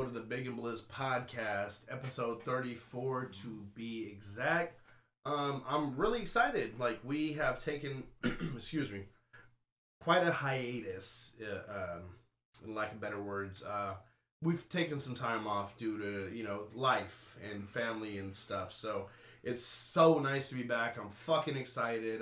episode of the Big and Blizz podcast, episode 34 to be exact. I'm really excited. Like, we have taken, excuse me, quite a hiatus, in lack of better words. We've taken some time off due to, life and family and stuff. So it's so nice to be back. I'm fucking excited.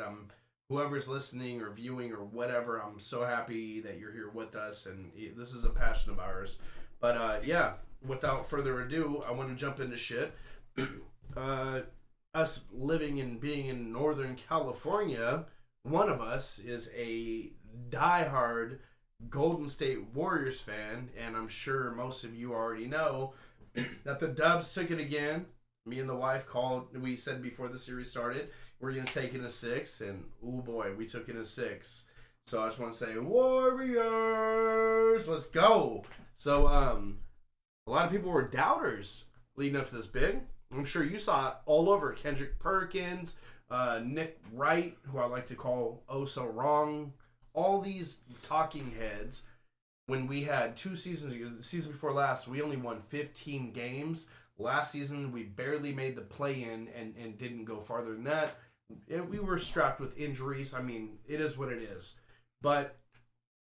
Whoever's listening or viewing or whatever, I'm so happy that you're here with us, and this is a passion of ours. But yeah, without further ado, I want to jump into shit. Us living and being in Northern California, one of us is a diehard Golden State Warriors fan, and I'm sure most of you already know that the Dubs took it again. Me and the wife we said before the series started, we're going to take it in a 6, and oh boy, we took it in a 6. So I just want to say, Warriors, let's go. So a lot of people were doubters leading up to this big. I'm sure you saw it all over. Kendrick Perkins, Nick Wright, who I like to call Oh So Wrong, all these talking heads. When we had 2 seasons ago, the season before last, we only won 15 games. Last season, we barely made the play-in and didn't go farther than that. We were strapped with injuries. I mean, it is what it is. But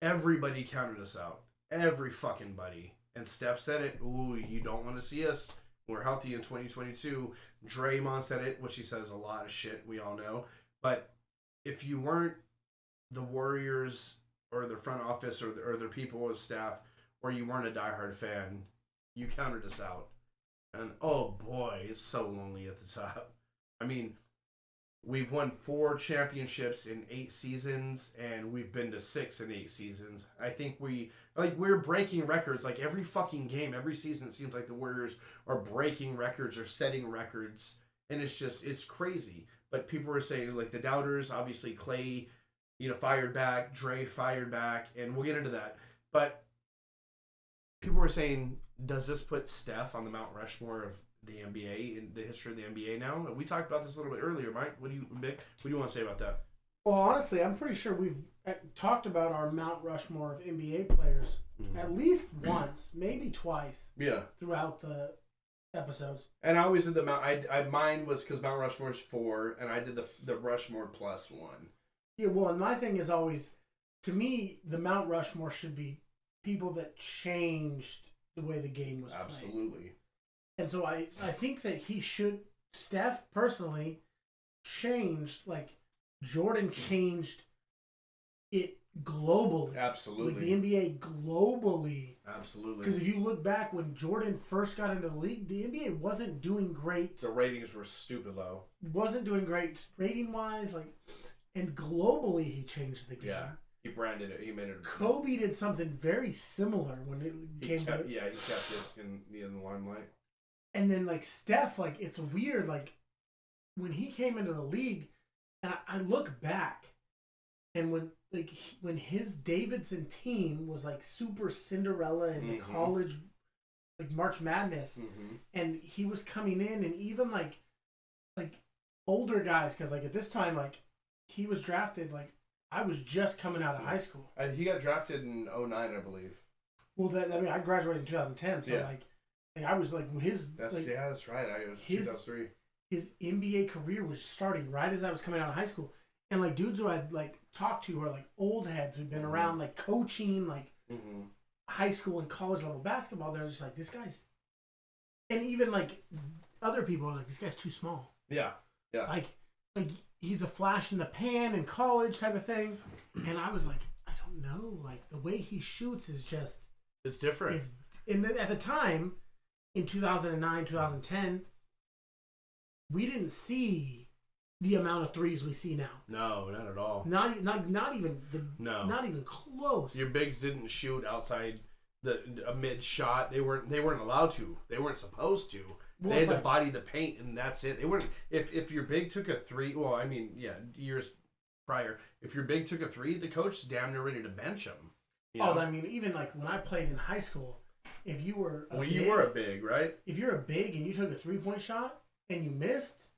everybody counted us out. Every fucking buddy. And Steph said it. Ooh, you don't want to see us. We're healthy in 2022. Draymond said it, which he says a lot of shit, we all know. But if you weren't the Warriors or their front office or their people or staff, or you weren't a diehard fan, you counted us out. And oh boy, it's so lonely at the top. I mean, we've won 4 championships in 8 seasons, and we've been to 6 in 8 seasons. I think we're breaking records. Like, every fucking game, every season, it seems like the Warriors are breaking records or setting records. And it's crazy. But people were saying, like, the doubters, obviously Clay, fired back, Dre fired back, and we'll get into that. But people were saying, does this put Steph on the Mount Rushmore of the NBA, in the history of the NBA now? We talked about this a little bit earlier, Mike. What do you want to say about that? Well, honestly, I'm pretty sure we've talked about our Mount Rushmore of NBA players at least once, maybe twice. Yeah. Throughout the episodes. And I always did mine was because Mount Rushmore's 4, and I did the Rushmore plus 1. Yeah, well, and my thing is always, to me, the Mount Rushmore should be people that changed the way the game was played. Absolutely. And so I think that Steph personally changed, like, Jordan changed it globally. Absolutely. Like, the NBA globally. Absolutely. Because if you look back when Jordan first got into the league, the NBA wasn't doing great. The ratings were stupid low. Wasn't doing great rating-wise, and globally he changed the game. Yeah. He branded it. He made it. Kobe did something very similar when it came to... Yeah, he kept it in the limelight. And then, like, Steph, like, it's weird, like, when he came into the league, and I look back, and when his Davidson team was, like, super Cinderella in the college, like, March Madness, and he was coming in, and even, like older guys, because, like, at this time, like, he was drafted, like, I was just coming out of high school. He got drafted in 2009, I believe. Well, I graduated in 2010, so, like, I was, like, that's right. I was 2003. His NBA career was starting right as I was coming out of high school. And, like, dudes who I'd, like, talked to are, like, old heads who'd been around, like, coaching, like, high school and college level basketball. They're just like, this guy's... And even, like, other people are like, this guy's too small. Yeah, yeah. Like he's a flash in the pan in college type of thing. And I was like, I don't know. Like, the way he shoots is just... It's different. At the time, in 2009, 2010, we didn't see the amount of threes we see now. No, not at all. Not even close. Your bigs didn't shoot outside a mid shot. They weren't allowed to. They weren't supposed to. Well, they had to body the paint, and that's it. They weren't. If your big took a 3, well, I mean, yeah, years prior, if your big took a 3, the coach is damn near ready to bench him. I mean, even like when I played in high school, if you were you were a big, right? If you're a big and you took a 3-point shot and you missed,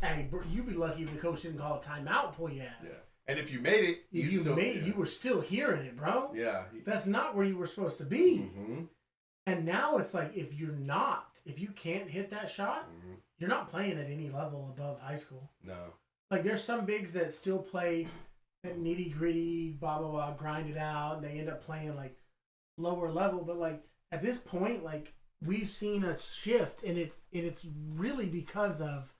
hey, you'd be lucky if the coach didn't call a timeout, pull your ass. Yeah. And if you made it, you were still hearing it, bro. Yeah. That's not where you were supposed to be. Mm-hmm. And now it's like if you can't hit that shot, you're not playing at any level above high school. No. Like there's some bigs that still play at nitty gritty, blah blah blah, grind it out, and they end up playing like lower level. But like at this point, like we've seen a shift, and it's really because of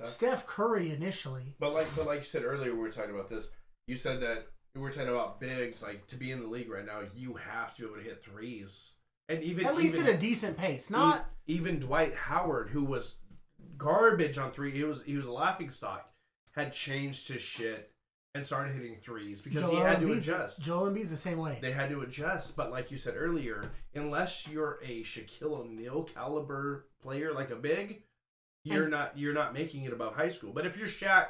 Steph Curry initially. But like you said earlier, when we were talking about this. You said that we were talking about bigs. Like to be in the league right now, you have to be able to hit threes, and even at least at a decent pace. Not even Dwight Howard, who was garbage on three. He was a laughing stock. Had changed his shit and started hitting threes because he had to adjust. Joel Embiid's the same way. They had to adjust, but like you said earlier, unless you're a Shaquille O'Neal caliber player, like a big, you're not making it above high school. But if you're Shaq,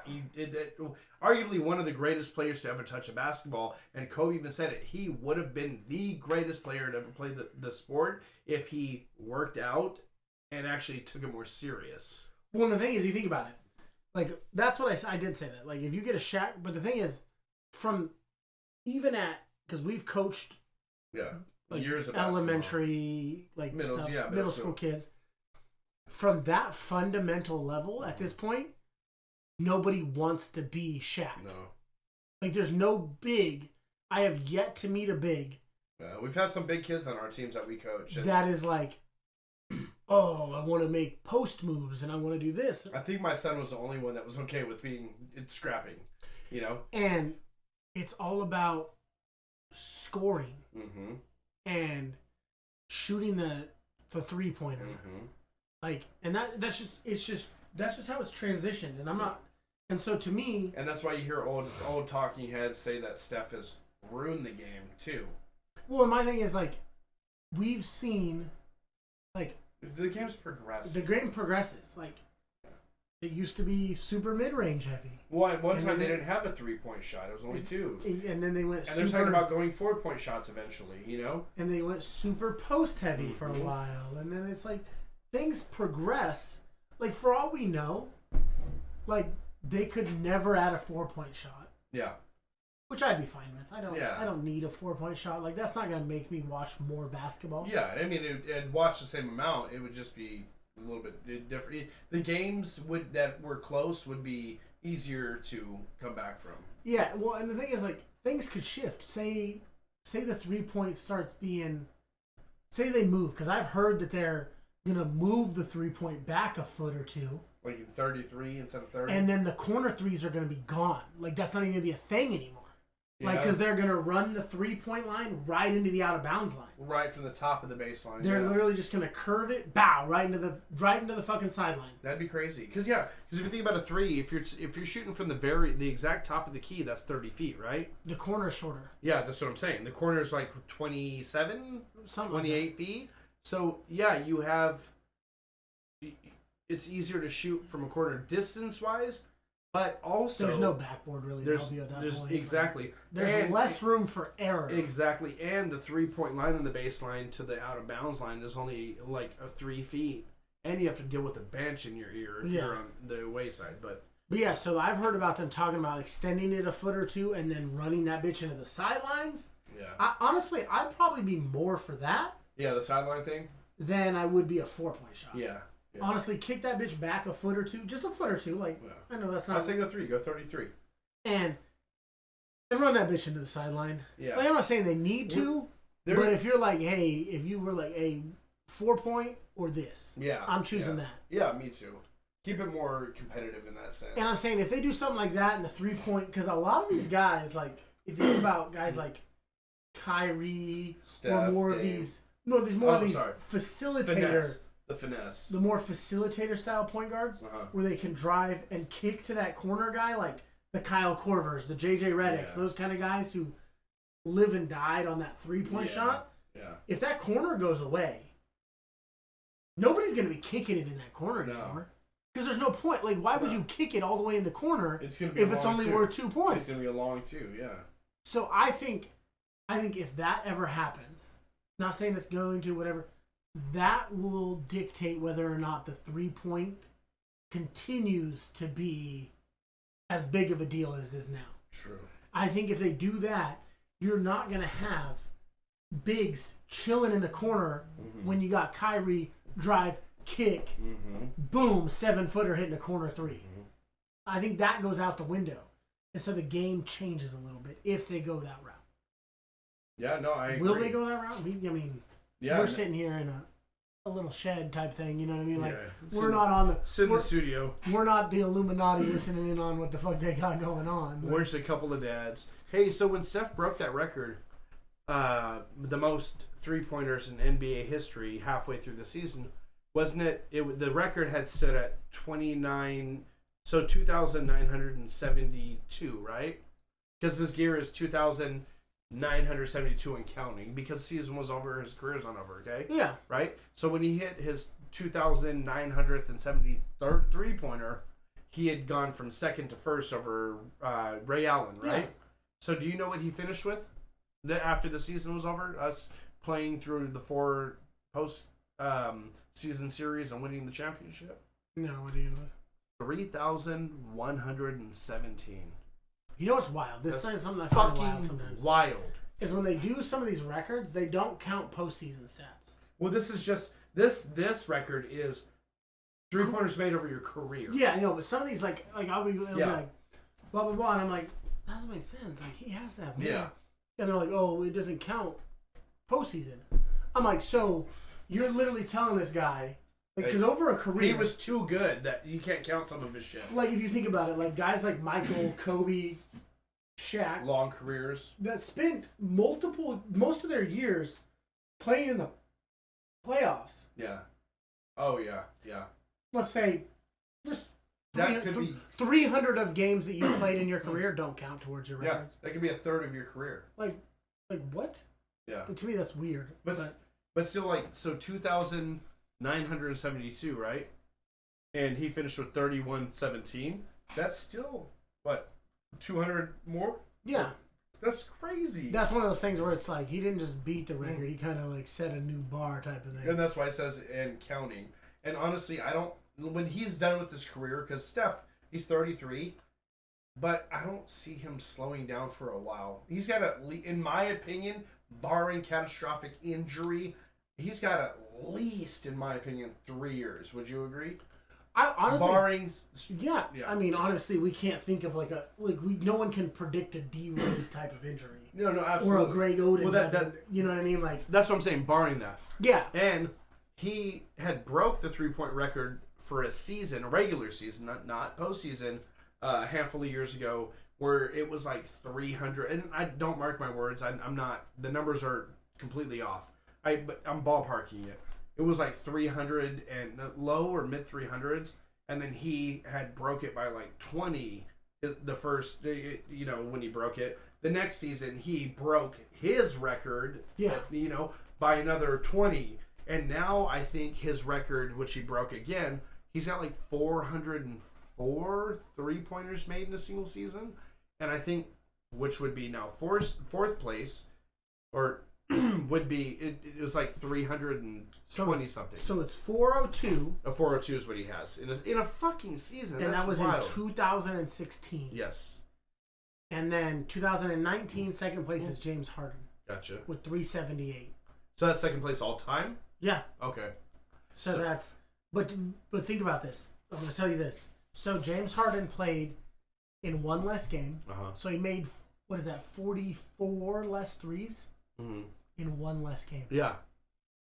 arguably one of the greatest players to ever touch a basketball, and Kobe even said it, he would have been the greatest player to ever play the sport if he worked out and actually took it more serious. Well, the thing is, you think about it. Like, that's what I did say that. Like, if you get a Shaq, but the thing is, from even at, because we've coached like, years of elementary, like middle school kids, from that fundamental level at this point, nobody wants to be Shaq. No. Like, there's no big. I have yet to meet a big. We've had some big kids on our teams that we coach. That is like, oh, I want to make post moves and I want to do this. I think my son was the only one that was okay with scrapping, you know? And it's all about scoring and shooting the 3-pointer. Like, and that's just how it's transitioned. And I'm not, and so to me. And that's why you hear old talking heads say that Steph has ruined the game too. Well, my thing is like, we've seen, like, the game's progressed. The game progresses. Like, it used to be super mid-range heavy. One time they didn't have a 3-point shot. It was only 2. And then they went and they're talking about going 4-point shots eventually, you know? And they went super post heavy for a while. And then it's like, things progress. Like, for all we know, like, they could never add a 4-point shot. Yeah. Which I'd be fine with. I don't need a 4-point shot. Like, that's not going to make me watch more basketball. Yeah, I mean, it'd watch the same amount. It would just be a little bit different. The games that were close would be easier to come back from. Yeah, well, and the thing is, like, things could shift. Say the 3-point starts being... Say they move, because I've heard that they're going to move the 3-point back a foot or two. Like in 33 instead of 30? And then the corner threes are going to be gone. Like, that's not even going to be a thing anymore. Like, because they're going to run the 3-point line right into the out-of-bounds line. Right from the top of the baseline. They're literally just going to curve it, bow, right into the fucking sideline. That'd be crazy. Because if you think about a 3, if you're shooting from the exact top of the key, that's 30 feet, right? The corner's shorter. Yeah, that's what I'm saying. The corner's like 27, 28 feet. So, yeah, you have... It's easier to shoot from a corner distance-wise, but also... There's no backboard really to help you at that point. Exactly. There's less room for error. Exactly. And the 3-point line on the baseline to the out-of-bounds line is only like 3 feet. And you have to deal with a bench in your ear if you're on the away side. But yeah, so I've heard about them talking about extending it a foot or two and then running that bitch into the sidelines. Yeah. Honestly, I'd probably be more for that. Yeah, the sideline thing? Than I would be a 4-point shot. Yeah. Yeah. Honestly, kick that bitch back a foot or two, just a foot or two. Like, I know that's not. I say go 3, go 33, and run that bitch into the sideline. Yeah, like, I'm not saying they need to, but if you're like, hey, if you were like a 4-point or this, I'm choosing that. Yeah, me too. Keep it more competitive in that sense. And I'm saying if they do something like that in the 3-point, because a lot of these guys, like, if you think about guys like Kyrie, Steph, or more Dame. of these, there's more of these facilitator. The finesse. The more facilitator style point guards where they can drive and kick to that corner guy, like the Kyle Korvers, the JJ Redicks, those kind of guys who live and died on that 3-point shot. Yeah. If that corner goes away, nobody's going to be kicking it in that corner anymore. Because there's no point. Like, why would you kick it all the way in the corner if it's only worth 2 points? It's going to be a long 2, yeah. So I think if that ever happens, not saying it's going to, whatever, that will dictate whether or not the 3-point continues to be as big of a deal as it is now. True. I think if they do that, you're not going to have bigs chilling in the corner when you got Kyrie drive, kick, boom, 7-footer hitting a corner three. I think that goes out the window. And so the game changes a little bit if they go that route. Yeah, no, I agree. Will they go that route? We're sitting here in a little shed type thing, you know what I mean? Like, we're not on the studio. We're not the Illuminati listening in on what the fuck they got going on. We're just a couple of dads. Hey, so when Steph broke that record, the most three-pointers in NBA history halfway through the season, wasn't it? The record had stood at 29, so 2,972, right? Because this year is 2,972 and counting, because the season was over, his career's not over, okay? Yeah. Right? So when he hit his 2,973rd three-pointer, he had gone from second to first over Ray Allen, right? Yeah. So do you know what he finished with after the season was over? Us playing through the 4 post-season series and winning the championship? No, what do you know? 3,117. You know what's wild? This is something I find wild sometimes. Wild. Is when they do some of these records, they don't count postseason stats. Well, this is just this record is 3-pointers made over your career. Yeah, I know, but some of these like I'll be like blah blah blah, and I'm like, that doesn't make sense. Like, he has to have more. Yeah. And they're like, oh, it doesn't count postseason. I'm like, so you're literally telling this guy, like, because over a career, he was too good that you can't count some of his shit. Like, if you think about it, like guys like Michael, Kobe, Shaq, long careers that spent most of their years playing in the playoffs. Yeah. Oh yeah, yeah. Let's say, just that could be 300 of games that you played in your career don't count towards your records. Yeah, that could be a third of your career. Like what? Yeah. To me, that's weird. But still, like, so 2,972, right? And he finished with 3,117. That's still what, 200 more? Yeah. That's crazy. That's one of those things where it's like he didn't just beat the record; he kind of like set a new bar type of thing. And that's why it says and counting. And honestly, I don't. When he's done with his career, because Steph, he's 33, but I don't see him slowing down for a while. He's got in my opinion, barring catastrophic injury, he's got at least, in my opinion, 3 years. Would you agree? I honestly, barring, yeah. I mean, honestly, we can't think of no one can predict a D Rose type of injury. No, absolutely. Or a Greg Oden. Well, you know what I mean? Like, that's what I'm saying. Barring that. Yeah. And he had broke the 3-point record for a season, a regular season, not postseason, a handful of years ago, where it was like 300. And I don't mark my words. I'm not. The numbers are completely off. But I'm ballparking it. It was like 300 and low or mid 300s, and then he had broke it by like 20. The first, when he broke it, the next season he broke his record. Yeah. By another 20, and now I think his record, which he broke again, he's got like 404 3-pointers made in a single season, and I think which would be now fourth place, or would be it was like 320 something. So it's 402. A 402 is what he has in a fucking season. And that was wild. In 2016. Yes. And then 2019, second place is James Harden. Gotcha. With 378. So that's second place all time? Yeah. Okay. So that's but think about this. I'm going to tell you this. So James Harden played in one less game. So he made 44 less threes. Mm-hmm. In one less game. Yeah.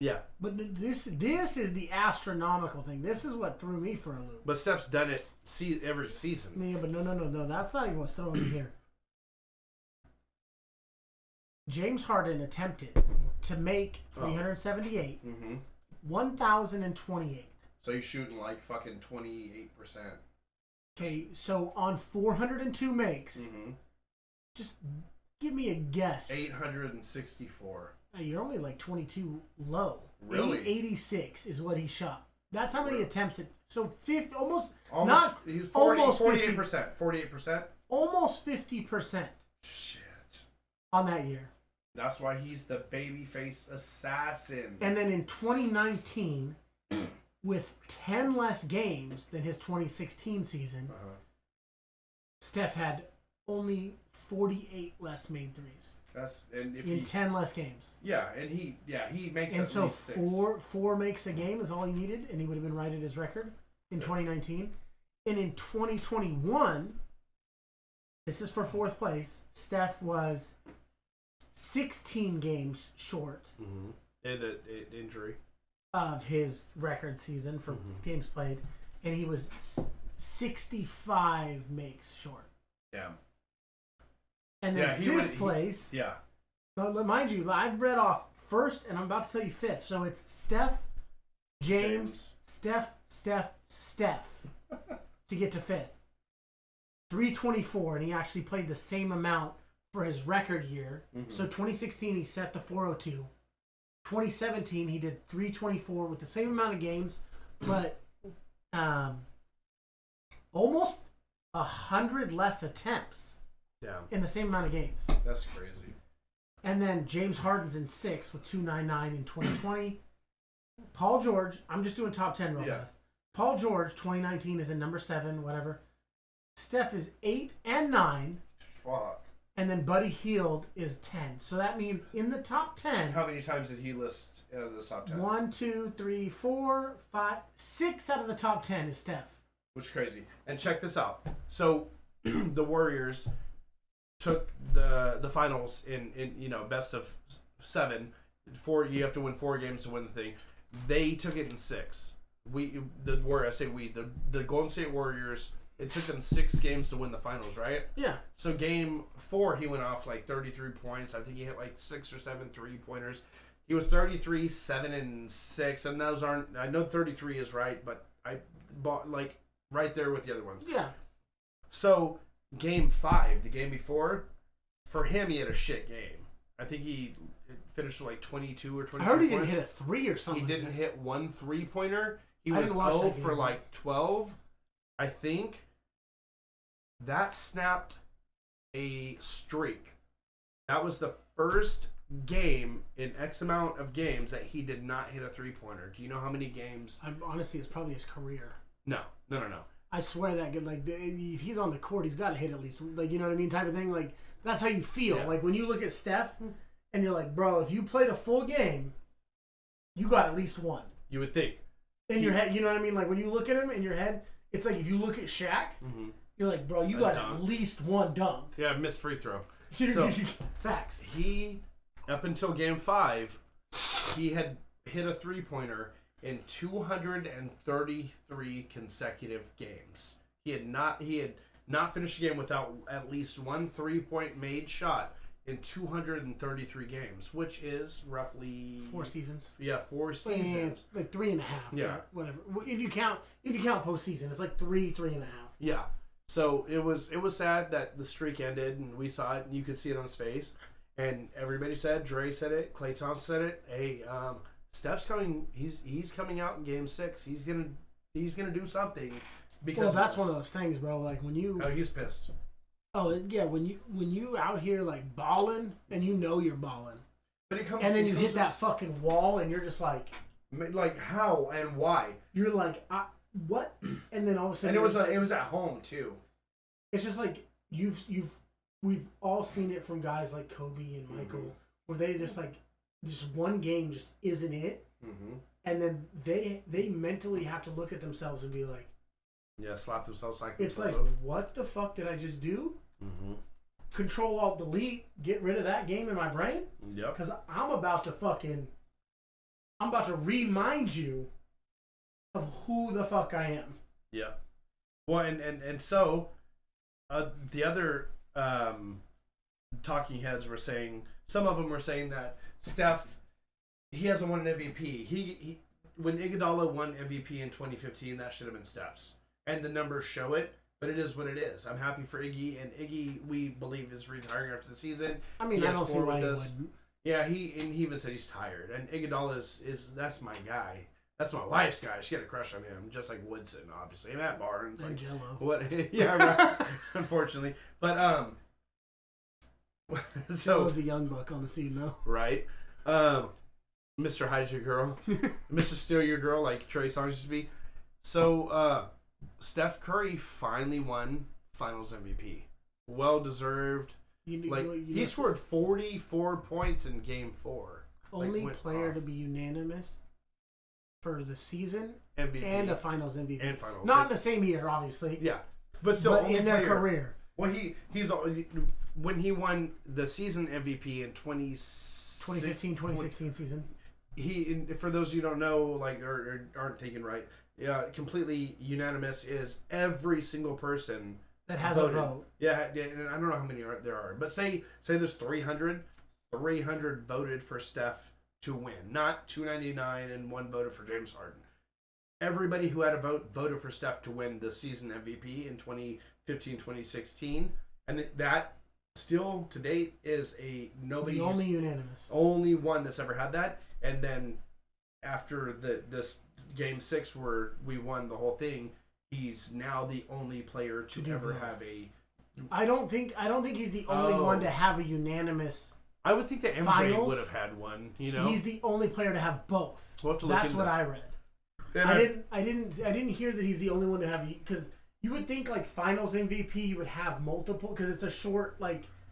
Yeah. But this is the astronomical thing. This is what threw me for a loop. But Steph's done it every season. Yeah, but no. That's not even what's throwing me here. James Harden attempted to make 378, 1,028. So he's shooting like fucking 28%. Okay, so on 402 makes, just give me a guess. 864. You're only like 22 low. Really? 86 is what he shot. That's how many attempts it. So 50, almost he's 40, almost 50, 48%. 48%. Almost 50%. Shit. On that year. That's why he's the babyface assassin. And then in 2019, with 10 less games than his 2016 season, Steph had only 48 less made threes That's and if in he 10 less games. he makes And at so least 6. four makes a game is all he needed, and he would have been right at his record in 2019. And in 2021, this is for fourth place. Steph was 16 games short And the injury of his record season for games played, and he was 65 makes short. Yeah. And then fifth place. Yeah. But mind you, I've read off first, and I'm about to tell you fifth. So it's Steph, James. Steph to get to fifth. 324, and he actually played the same amount for his record year. So 2016, he set the 402. 2017, he did 324 with the same amount of games, but almost 100 less attempts in the same amount of games. That's crazy. And then James Harden's in 6th with 299 in 2020. Paul George, I'm just doing top 10 real fast. Paul George, 2019, is in number 7, whatever. Steph is 8 and 9. Fuck. And then Buddy Hield is 10. So that means in the top 10. How many times did he list out of the top 10? 1, 2, 3, 4, 5, 6 out of the top 10 is Steph. Which is crazy. And check this out. So the Warriors took the finals in best of 7. You have to win 4 games to win the thing. They took it in 6. The Golden State Warriors, it took them 6 games to win the finals, right? Yeah. So game 4, he went off like 33 points. I think he hit like 6 or 7 3-pointers. He was 33, 7, and 6. And those aren't, I know 33 is right, but I bought like right there with the other ones. Yeah. So game 5, the game before, for him, he had a shit game. I think he finished with like 22 or 23 I heard he points. didn't hit a 3 or something. He didn't hit 1 3-pointer. He I was didn't watch 0 that game. for like 12. I think that snapped a streak. That was the first game in X amount of games that he did not hit a 3-pointer. Do you know how many games? Honestly, it's probably his career. No. I swear that good. Like, if he's on the court, he's got to hit at least, like, you know what I mean, type of thing. Like, that's how you feel. Yeah. Like, when you look at Steph, and you're like, bro, if you played a full game, you got at least 1. You would think. In your head, you know what I mean? Like, when you look at him in your head, it's like if you look at Shaq, you're like, bro, you got at least 1 dunk. Yeah, missed free throw. So, facts. He, up until game 5, he had hit a 3-pointer in 233 consecutive games. He had not finished a game without at least 1 3-point made shot in 233 games, which is roughly 4 seasons. Yeah, 4 seasons. Like 3.5. Yeah, whatever. If you count postseason, it's like 3.5. Yeah. So it was sad that the streak ended, and we saw it, and you could see it on his face. And everybody said, Dre said it, Klay Thompson said it. Hey, Steph's coming. He's coming out in Game 6. He's gonna do something. Because that's one of those things, bro. Like when you. Oh, he's pissed. Oh yeah, when you out here like balling, and you know you're balling, but it comes. And then you hit that fucking wall, and you're just like how and why? You're like, what? And then all of a sudden, and it was at home too. It's just like we've all seen it from guys like Kobe and Michael, where they just like one game just isn't it, and then they mentally have to look at themselves and be like, yeah, slap themselves like it's like, what the fuck did I just do? Control Alt Delete, get rid of that game in my brain. Yep. Because I'm about to remind you of who the fuck I am. Yeah. Well, and so the other talking heads were saying, some of them were saying that Steph, he hasn't won an MVP. He when Iguodala won MVP in 2015, that should have been Steph's. And the numbers show it, but it is what it is. I'm happy for Iggy, and Iggy, we believe, is retiring after the season. I mean, I don't see why he wouldn't. Yeah, he even said he's tired. And Iguodala is that's my guy. That's my wife's guy. She had a crush on him, just like Woodson, obviously. And Matt Barnes. And like, Jello. What? Yeah, right. Unfortunately. But, so. Jello's the young buck on the scene, though. Right. Mr. Hide Your Girl. Mr. Steal Your Girl, like Trey Songz used to be. So, Steph Curry finally won Finals MVP. well deserved. He scored 44 points in Game 4. Only player to be unanimous for the season MVP and a Finals MVP. And Finals. Not in the same year, obviously. Yeah, but still, but in their career. Well, he's when he won the season MVP in 2015-2016 season. He, for those of you who don't know, or aren't thinking right, yeah, completely unanimous is every single person that has voted. a vote. Yeah, and I don't know how many there are, but say there's 300 voted for Steph to win, not 299 and one voted for James Harden. Everybody who had a vote voted for Steph to win the season MVP in 2015-2016, and that still to date is nobody. The only unanimous. Only one that's ever had that. And then after this Game 6 where we won the whole thing, he's now the only player to ever have a. I don't think he's the only one to have a unanimous. I would think that MJ finals. would have had one. You know, he's the only player to have both. We'll have to That's what I read. And I didn't hear that he's the only one to have, because you would think like Finals MVP would have multiple, because it's a short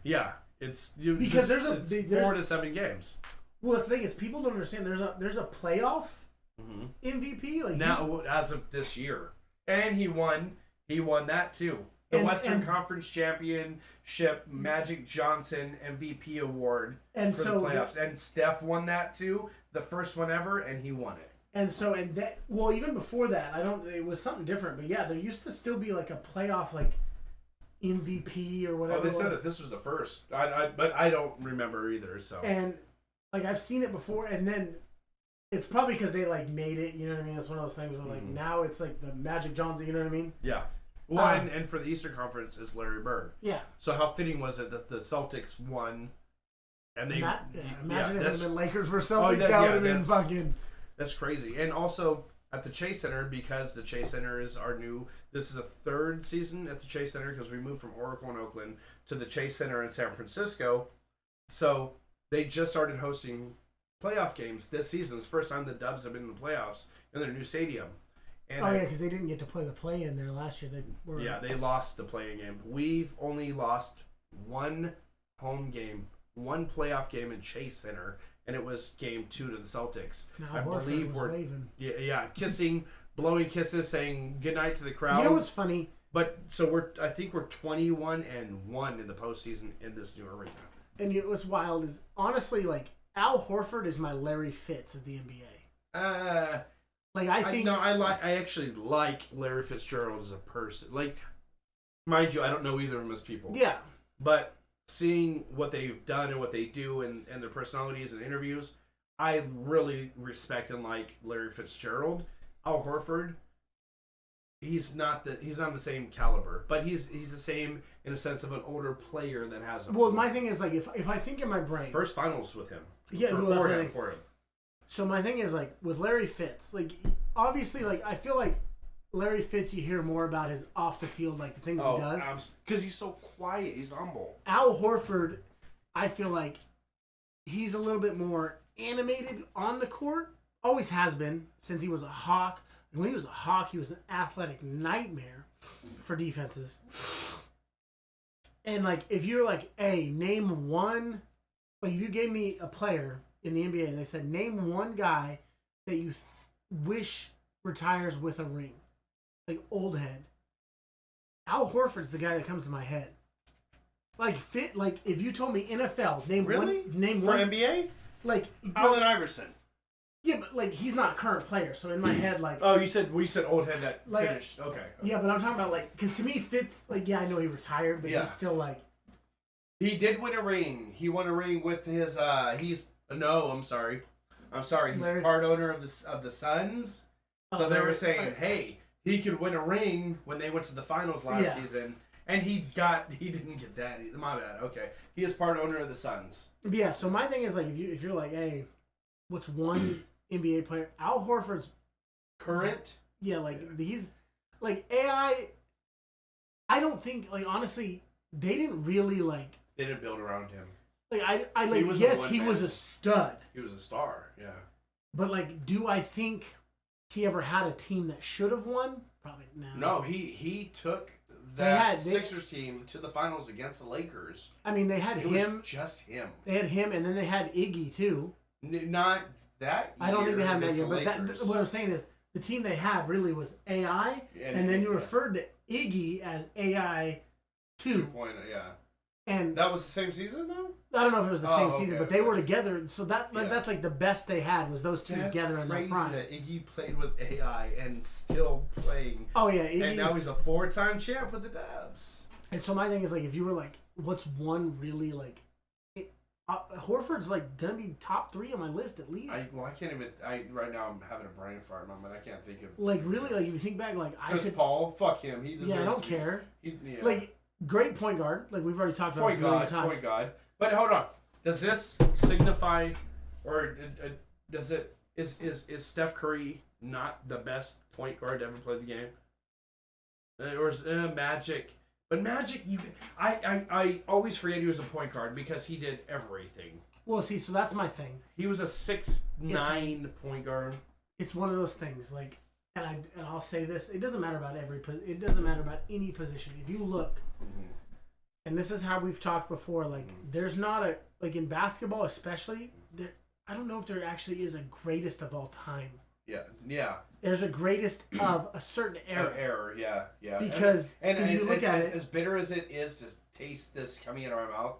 Yeah, it's because there's 4 to 7 games. Well, the thing is, people don't understand. There's a playoff MVP now as of this year, and he won that too. The Western Conference Championship Magic Johnson MVP award for the playoffs, and Steph won that too, the first one ever, and he won it. Even before that, it was something different, but yeah, there used to still be like a playoff MVP or whatever. Oh, they said that this was the first, but I don't remember either. So and I've seen it before, and then it's probably because they made it. You know what I mean? It's one of those things where now it's like the Magic Johnson. You know what I mean? Yeah. Well, and for the Eastern Conference is Larry Bird. Yeah. So how fitting was it that the Celtics won? And they imagine if it had been Lakers versus Celtics. That would have been fucking. That's crazy. And also at the Chase Center, because the Chase Center is this is the third season at the Chase Center, because we moved from Oracle and Oakland to the Chase Center in San Francisco. So they just started hosting playoff games this season. It's the first time the Dubs have been in the playoffs in their new stadium. And because they didn't get to play the play-in there last year. They lost the play-in game. We've only lost one home game, one playoff game in Chase Center, and it was Game 2 to the Celtics. I believe we're waving. Yeah, kissing, blowing kisses, saying goodnight to the crowd. You know what's funny? But so I think we're 21-1 in the postseason in this new arena. And what's wild is, honestly, Al Horford is my Larry Fitz of the NBA. I actually like Larry Fitzgerald as a person. Mind you, I don't know either of them as people. Yeah. But seeing what they've done and what they do and their personalities and interviews, I really respect and like Larry Fitzgerald. Al Horford, he's not the same caliber, but he's the same in a sense of an older player that has a. Well, my thing is if I think in my brain, first finals with him. Yeah, for him. So my thing is with Larry Fitz, obviously I feel like Larry Fitz, you hear more about his off the field, the things he does, because he's so quiet, he's humble. Al Horford, I feel like he's a little bit more animated on the court. Always has been since he was a Hawk. When he was a Hawk, he was an athletic nightmare for defenses. And if you're name one, if you gave me a player in the NBA and they said name one guy that you wish retires with a ring, old head, Al Horford's the guy that comes to my head. If you told me NFL, name one for NBA, Allen Iverson. Yeah, but he's not a current player, so in my head, oh, you said old head that finished. Okay. Yeah, but I'm talking about because to me Fitz, I know he retired, but he's still He did win a ring. He won a ring with his. I'm sorry. He's part owner of the Suns. So they were saying, hey, he could win a ring when they went to the finals last season, and he didn't get that. My bad. Okay, he is part owner of the Suns. Yeah. So my thing is if you're hey, what's one NBA player? Al Horford's current. Yeah, he's AI. I don't think honestly they didn't really They didn't build around him. He was a stud. He was a star, yeah. But do I think he ever had a team that should have won? Probably no. No, he took that Sixers team to the finals against the Lakers. I mean, they had him. Was just him. They had him, and then they had Iggy too. Not that year. I don't think they had him that year, but what I'm saying is the team they had really was AI, and then you referred to Iggy as AI 2. Yeah. And that was the same season though? I don't know if it was the same season, but they were together. So that's like the best they had was those two together in their prime. That Iggy played with AI and still playing. Oh yeah, and now he's a 4-time champ with the Dubs. And so my thing is like, if you were like, what's one really like? Horford's like gonna be top 3 on my list at least. I can't even. Right now I'm having a brain fart, man. I can't think of like really like if you think back like Chris Paul. Fuck him. He deserves. Yeah, I don't care. Yeah. Like great point guard. Like we've already talked about this a million times. Point guard. But hold on. Does this signify, or does it is Steph Curry not the best point guard to ever play the game? Or is Magic? But Magic, I always forget he was a point guard because he did everything. Well, see, so that's my thing. He was a 6'9" point guard. It's one of those things, like, and I'll say this: it doesn't matter about it doesn't matter about any position. If you look, and this is how we've talked before, like, there's not a like in basketball, especially there. I don't know if there actually is a greatest of all time. Yeah. There's a greatest of a certain era. Yeah. Because if you look at it, as bitter as it is to taste this coming out of my mouth,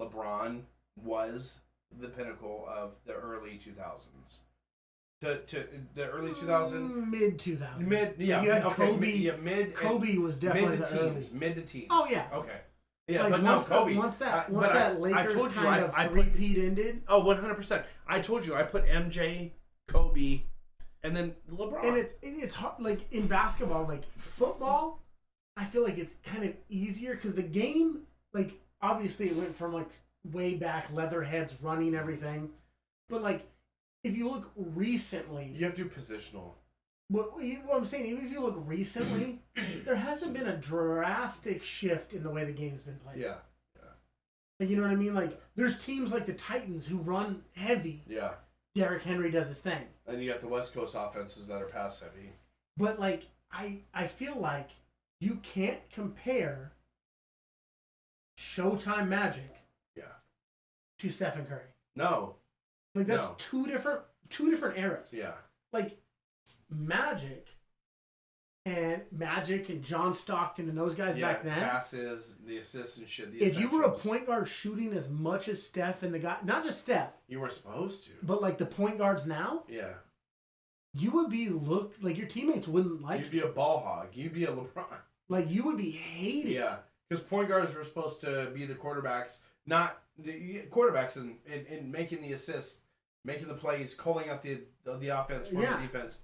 LeBron was the pinnacle of the early 2000s. To the early 2000s, mid 2000s, Kobe was definitely mid to the teens, early. mid to teens. Oh yeah, okay. Yeah, like but once no, Kobe. Once that Lakers kind of three-peat ended. Oh, 100%. I told you I put MJ, Kobe, and then LeBron. And it's hard, like in basketball, like football. I feel like it's kind of easier because the game, like obviously it went from like way back, leatherheads running everything, but like if you look recently, you have to do positional. What I'm saying, even if you look recently, there hasn't been a drastic shift in the way the game's been played. Yeah. Like, you know what I mean? Like, there's teams like the Titans who run heavy. Yeah. Derrick Henry does his thing. And you got the West Coast offenses that are pass heavy. But, like, I feel like you can't compare Showtime Magic to Stephen Curry. No. Like, that's two different eras. Yeah. Like, Magic and John Stockton and those guys back then. Passes, the assists and shit. If you were a point guard shooting as much as Steph and the guy, not just Steph. You were supposed to. But like the point guards now. Yeah. You would be like your teammates wouldn't like you. You'd be a ball hog. You'd be a LeBron. Like you would be hated. Yeah. Because point guards were supposed to be the quarterbacks, not the quarterbacks in making the assists, making the plays, calling out the offense for the defense.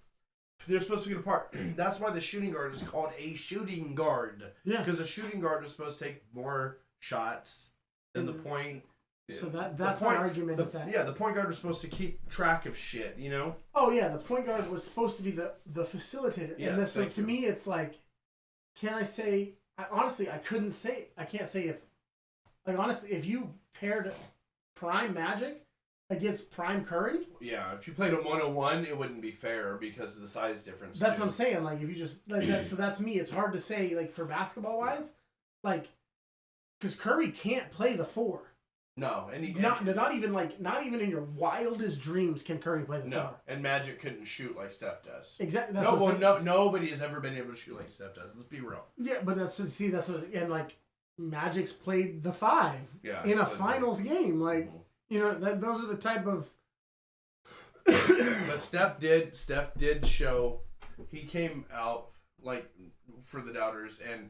They're supposed to get apart. That's why the shooting guard is called a shooting guard. Yeah. Because the shooting guard was supposed to take more shots than the point. So that's my argument. The point guard was supposed to keep track of shit, you know? Oh, yeah. The point guard was supposed to be the facilitator. Yes, and so to me, it's like, can I say... honestly, I can't say if... Like, honestly, if you paired Prime Magic against Prime Curry... Yeah, if you played a 1-on-1, it wouldn't be fair because of the size difference. That's what I'm saying. Like, if you just... Like, so that's me. It's hard to say, like, for basketball-wise. Like, because Curry can't play the 4. No, and not even in your wildest dreams can Curry play the 4. No, and Magic couldn't shoot like Steph does. Exactly. Nobody has ever been able to shoot like Steph does. Let's be real. Yeah, but that's what, and like Magic's played the 5 in a finals game. Like, you know, those are the type of. But Steph did show. He came out like for the doubters and.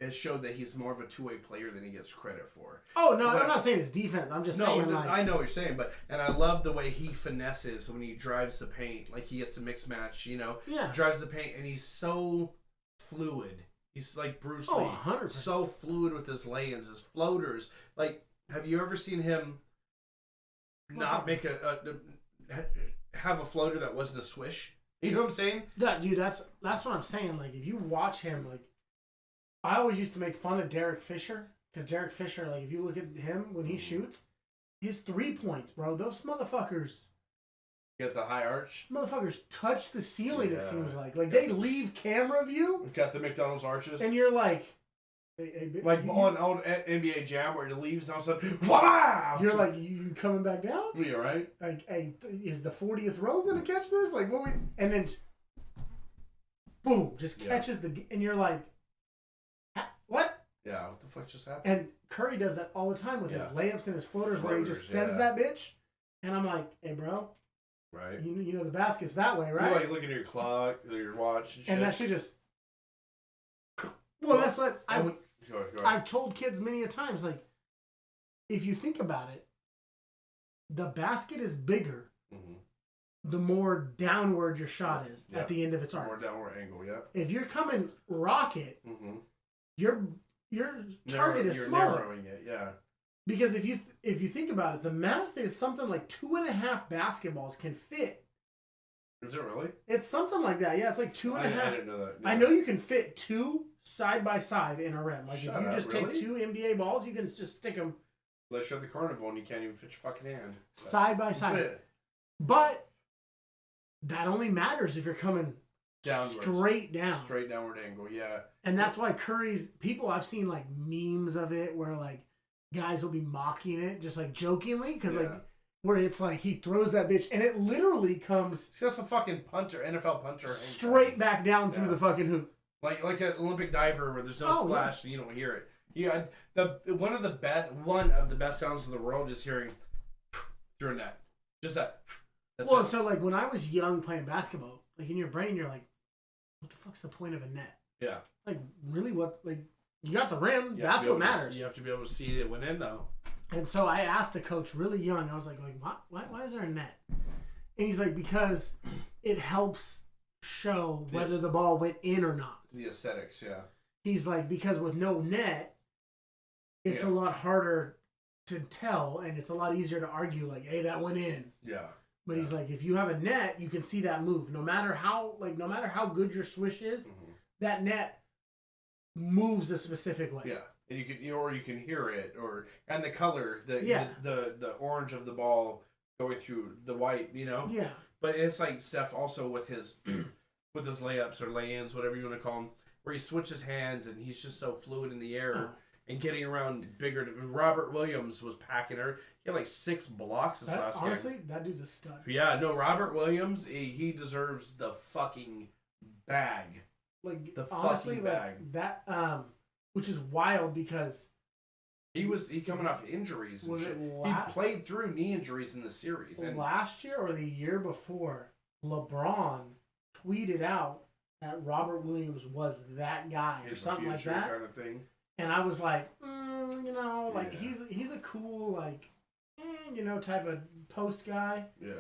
It showed that he's more of a two-way player than he gets credit for. Oh, no, I'm not saying his defense. I'm just saying, like... I know what you're saying, and I love the way he finesses when he drives the paint. Like, he gets to mix match, you know? Yeah. Drives the paint, and he's so fluid. He's like Bruce Lee. 100%. So fluid with his lay-ins, his floaters. Like, have you ever seen him not make have a floater that wasn't a swish? You know what I'm saying? Yeah, dude, that's what I'm saying. Like, if you watch him, like... I always used to make fun of Derek Fisher because Derek Fisher, like, if you look at him when he shoots, his 3 points, bro, those motherfuckers. Get the high arch. Motherfuckers touch the ceiling. It seems like they leave camera view. Got the McDonald's arches, and you're like, Like on old NBA Jam where it leaves and all of a sudden, wow! You're like, you coming back down? Yeah, right? Like, hey, is the 40th row going to catch this? Like, what we... And then, boom, just catches the... And you're like, what? Yeah, what the fuck just happened? And Curry does that all the time with his layups and his floaters where he just sends that bitch. And I'm like, hey, bro. Right. You know the basket's that way, right? You're like looking at your clock, or your watch and shit. And that shit just... Well, that's what Go ahead. I've told kids many a times, like, if you think about it, the basket is bigger the more downward your shot is at the end of its arc. More downward angle, yeah. If you're coming rocket, your target is smaller. You're narrowing it, yeah. Because if you think about it, the math is something like 2.5 basketballs can fit. Is it really? It's something like that. Yeah, it's like 2.5. I didn't know that. No. I know you can fit 2 side by side in a rim. Like Shut if you up, just really? take 2 NBA balls, you can just stick them. Unless you're at the carnival and you can't even fit your fucking hand. Side by side. But that only matters if you're coming downwards. Straight down. Straight downward angle, yeah. And that's why Curry's... People, I've seen like memes of it where like guys will be mocking it just like jokingly because like where it's like he throws that bitch and it literally comes... He's just a fucking punter, NFL punter. Straight back down through the fucking hoop. Like an Olympic diver where there's no splash and you don't hear it. Yeah, one of the best sounds in the world is hearing through a net. Just that. That's well, it. So like when I was young playing basketball, like in your brain you're like, what the fuck's the point of a net? Yeah. Like really, what? Like you got the rim. That's what matters. You have to be able to see it went in though. And so I asked a coach really young. I was like, why is there a net? And he's like, because it helps show whether the ball went in or not. The aesthetics, yeah. He's like, because with no net, it's a lot harder to tell, and it's a lot easier to argue, like, hey, that went in. Yeah. But he's like, if you have a net, you can see that move. No matter how good your swish is, that net moves a specific way. Yeah. And you can hear it, and the color, the orange of the ball going through the white, you know. Yeah. But it's like Steph also with his layups or lay-ins, whatever you want to call them, where he switches hands and he's just so fluid in the air and getting around bigger. Robert Williams was packing her. He had like 6 blocks this last game. Honestly, that dude's a stud. Yeah, no, Robert Williams, he deserves the fucking bag. Like the honestly, fucking bag. Like that, which is wild because he coming off injuries and shit. He played through knee injuries in the series. And last year or the year before, LeBron tweeted out that Robert Williams was that guy or something like that. Kind of thing. And I was like, he's a cool type of post guy. Yeah.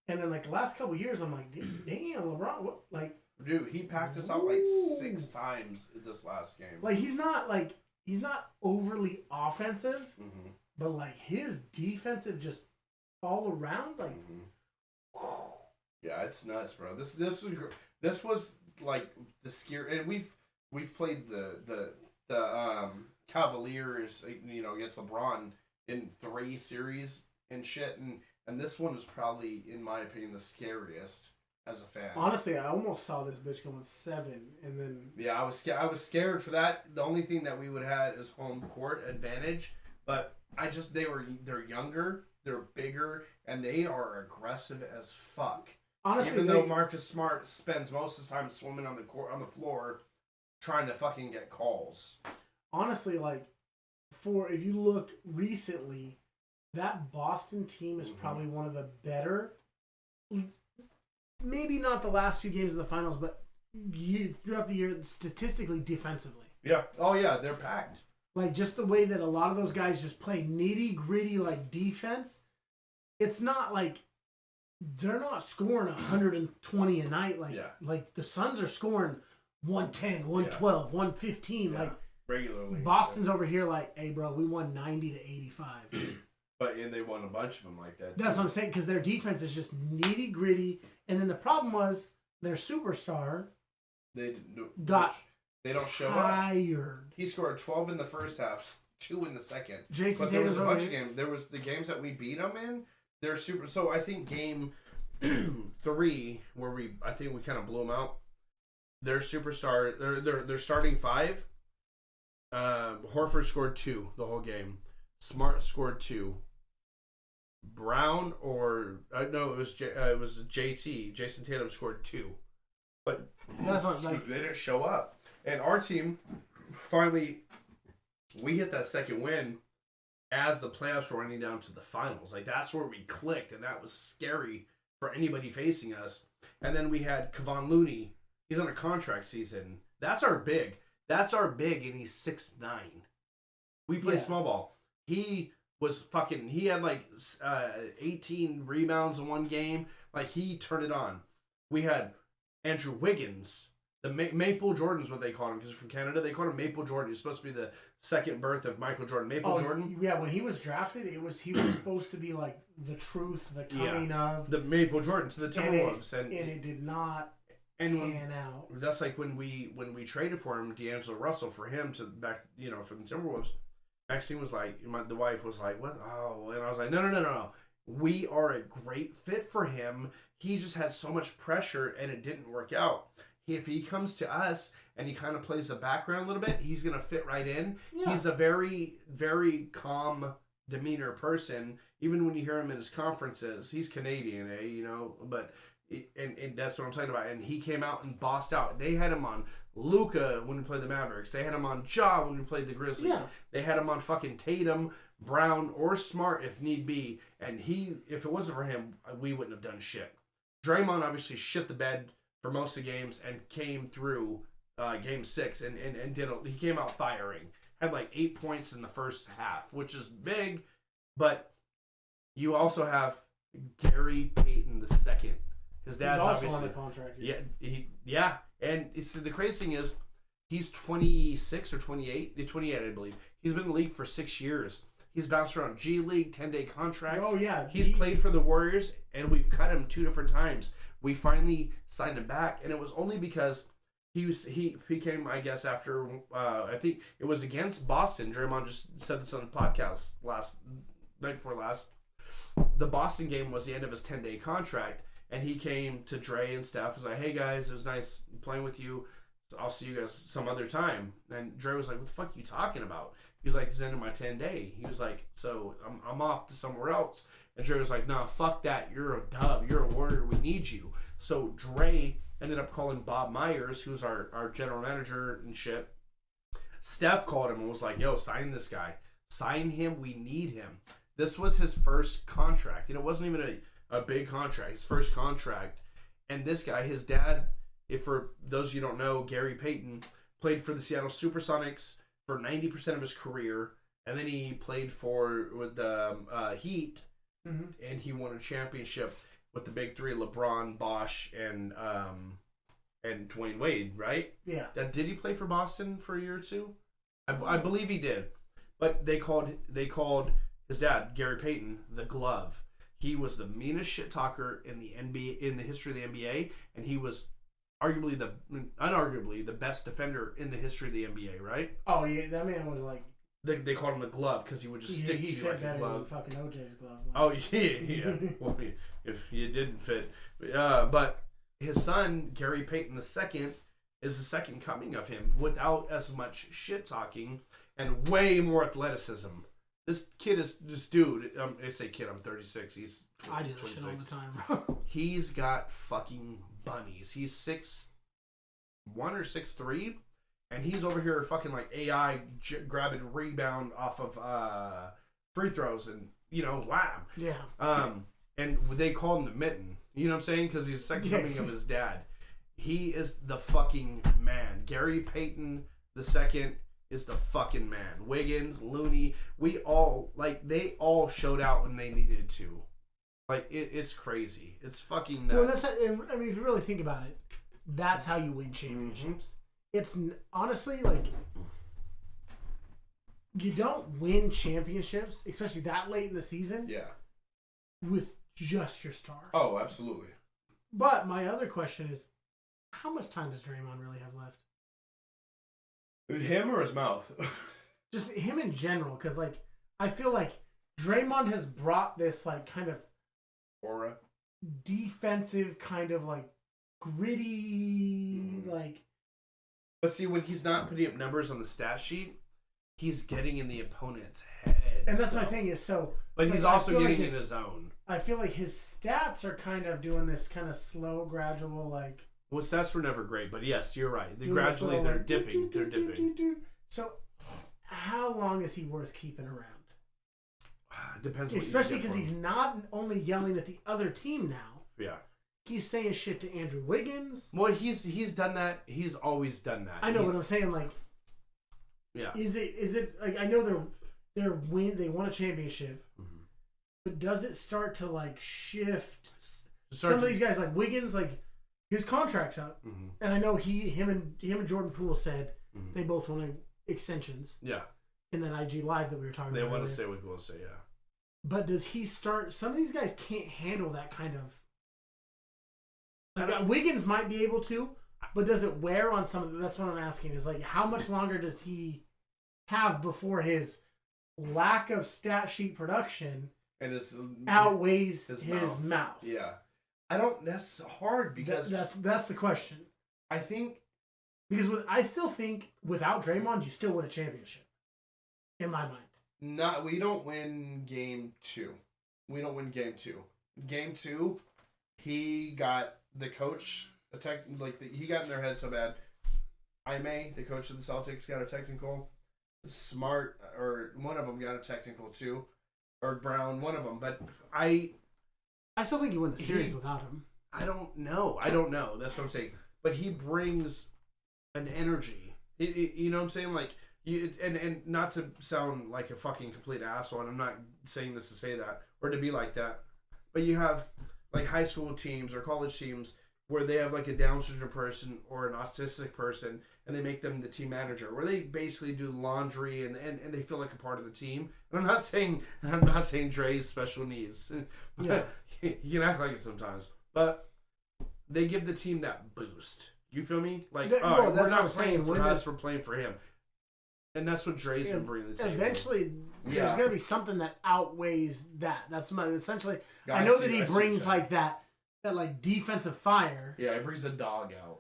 And then like the last couple of years, I'm like, damn, LeBron, what like. Dude, he packed us out like 6 times this last game. Like he's not overly offensive, but like his defensive just all around like. Yeah, it's nuts, bro. This was like the scare, and we've played the Cavaliers, against LeBron in 3 series and shit, and this one was probably, in my opinion, the scariest as a fan. Honestly, I almost saw this bitch going 7, and then I was scared for that. The only thing that we would have had is home court advantage, but they're younger, they're bigger, and they are aggressive as fuck. Honestly, even though Marcus Smart spends most of the time swimming on the floor, trying to fucking get calls. Honestly, like if you look recently, that Boston team is probably one of the better. Maybe not the last few games of the finals, but throughout the year, statistically, defensively. Yeah. Oh yeah, they're packed. Like just the way that a lot of those guys just play nitty gritty like defense. It's not like. They're not scoring 120 a night like the Suns are scoring 110, 112, 115 like regularly. Boston's over here like, hey bro, we won 90 to 85. And they won a bunch of them like that. That's what I'm saying, because their defense is just nitty gritty. And then the problem was their superstar they don't show tired. up. He scored 12 in the first half, 2 in the second. Jason but there was Tatum's a bunch of games. There was the games that we beat them in. They're super. So I think game 3, where I think we kind of blew them out. Their superstar, their starting 5, Horford scored 2 the whole game. Smart scored 2. Brown or no, it was JT. Jason Tatum scored 2. But that's what like they didn't show up. And our team finally we hit that second win as the playoffs were running down to the finals. Like that's where we clicked, and that was scary for anybody facing us. And then we had Kevon Looney. He's on a contract season. That's our big. That's our big, and he's 6'9". We play small ball. He was fucking. He had like 18 rebounds in one game. Like he turned it on. We had Andrew Wiggins, the Maple Jordan's what they call him because he's from Canada. They call him Maple Jordan. He's supposed to be the second birth of Michael Jordan. Maple Jordan. Yeah, when he was drafted, he was supposed to be like the truth, the coming of the Maple Jordan to the Timberwolves, and it did not. Pan out. That's like when we traded for him, D'Angelo Russell, for him to back, from the Timberwolves. Maxine was like, the wife was like, what? Oh, and I was like, no. We are a great fit for him. He just had so much pressure, and it didn't work out. If he comes to us and he kind of plays the background a little bit, he's gonna fit right in. Yeah. He's a very, very calm demeanor person. Even when you hear him in his conferences, he's Canadian, but. And that's what I'm talking about. And he came out and bossed out. They had him on Luka when we played the Mavericks. They had him on Ja when we played the Grizzlies. Yeah. They had him on fucking Tatum, Brown, or Smart if need be. And if it wasn't for him, we wouldn't have done shit. Draymond obviously shit the bed for most of the games and came through game 6 and he came out firing. Had like 8 points in the first half, which is big. But you also have Gary Payton II. His dad's also obviously on the contract. Yeah, and the crazy thing is, he's 26 or 28. 28, I believe. He's been in the league for 6 years. He's bounced around G League, 10-day contracts. Oh yeah, he's played for the Warriors, and we've cut him 2 different times. We finally signed him back, and it was only because he came, I guess, after I think it was against Boston. Draymond just said this on the podcast night before last. The Boston game was the end of his 10-day contract. And he came to Dre and Steph. Was like, "Hey guys, it was nice playing with you. I'll see you guys some other time." And Dre was like, "What the fuck are you talking about?" He was like, "This is the end of my 10-day." He was like, "So I'm off to somewhere else." And Dre was like, "Nah, fuck that. You're a dub. You're a Warrior. We need you." So Dre ended up calling Bob Myers, who's our general manager and shit. Steph called him and was like, "Yo, sign this guy. Sign him. We need him." This was his first contract. It wasn't even a big contract, his first contract. And this guy, his dad, if for those of you who don't know, Gary Payton played for the Seattle Supersonics for 90% of his career, and then he played with the Heat, and he won a championship with the big 3: LeBron, Bosh, and Dwayne Wade, right? Yeah. Did he play for Boston for a year or two? I believe he did. But they called his dad, Gary Payton, the Glove. He was the meanest shit talker in the NBA, in the history of the NBA, and he was unarguably the best defender in the history of the NBA, right? Oh yeah, that man was like. They called him the Glove because he would just stick to you like a glove. Fucking OJ's glove. Like. Oh yeah. Well, if you didn't fit, but his son Gary Payton II is the second coming of him without as much shit talking and way more athleticism. This kid is this dude. I say kid. I'm 36. He's 20, I do this shit all the time, bro. He's got fucking bunnies. He's 6'1" or 6'3", and he's over here fucking like AI grabbing rebound off of free throws and wham. Yeah. And they call him the Mitten. You know what I'm saying? Because he's the second coming of his dad. He is the fucking man. Gary Payton II is the fucking man. Wiggins, Looney, they all showed out when they needed to. Like, it's crazy. It's fucking nuts. Well, if you really think about it, that's how you win championships. It's honestly, like, you don't win championships, especially that late in the season, with just your stars. Oh, absolutely. But my other question is, how much time does Draymond really have left? Him or his mouth? Just him in general, because like I feel like Draymond has brought this like kind of aura, defensive kind of like gritty like. But see, when he's not putting up numbers on the stat sheet, he's getting in the opponent's head. And that's my thing is so. But he's also getting in his own. I feel like his stats are kind of doing this kind of slow, gradual, like. Well, stats were never great, but yes, you're right. Gradually, they're dipping. They're dipping. So, how long is he worth keeping around? Depends. What Especially because he's not only yelling at the other team now. Yeah. He's saying shit to Andrew Wiggins. Well, he's done that. He's always done that. I know what I'm saying. Like, yeah. Is it like I know they won a championship, but does it start to like shift? Some of these guys like Wiggins, like his contract's up, and I know him and Jordan Poole said they both wanted extensions. Yeah. In that IG live that we were talking about. They want to stay with Golden State, yeah. But does he start? Some of these guys can't handle that kind of. Like Wiggins might be able to, but does it wear on some of them? That's what I'm asking. Is like how much longer does he have before his lack of stat sheet production and outweighs his mouth? Yeah, I don't. That's hard because that's the question. I think because I still think without Draymond, you still win a championship. In my mind, we don't win game 2. We don't win game 2. Game 2, he got the coach he got in their head so bad. Ime, the coach of the Celtics, got a technical. Smart, or one of them got a technical too, or Brown, one of them. But I still think you win the series without him. I don't know. That's what I'm saying. But he brings an energy. You know what I'm saying? Like and not to sound like a fucking complete asshole. And I'm not saying this to say that or to be like that. But you have like high school teams or college teams where they have like a Down syndrome person or an autistic person, and they make them the team manager, where they basically do laundry and they feel like a part of the team. And I'm not saying Dre's special needs. Yeah. You can act like it sometimes, but they give the team that boost. You feel me? Like, we're not playing for us, we're playing for him. And that's what Dre's been bringing to the table. Eventually, there's going to be something that outweighs that. That's essentially. I know that he brings like that like defensive fire. Yeah, he brings a dog out.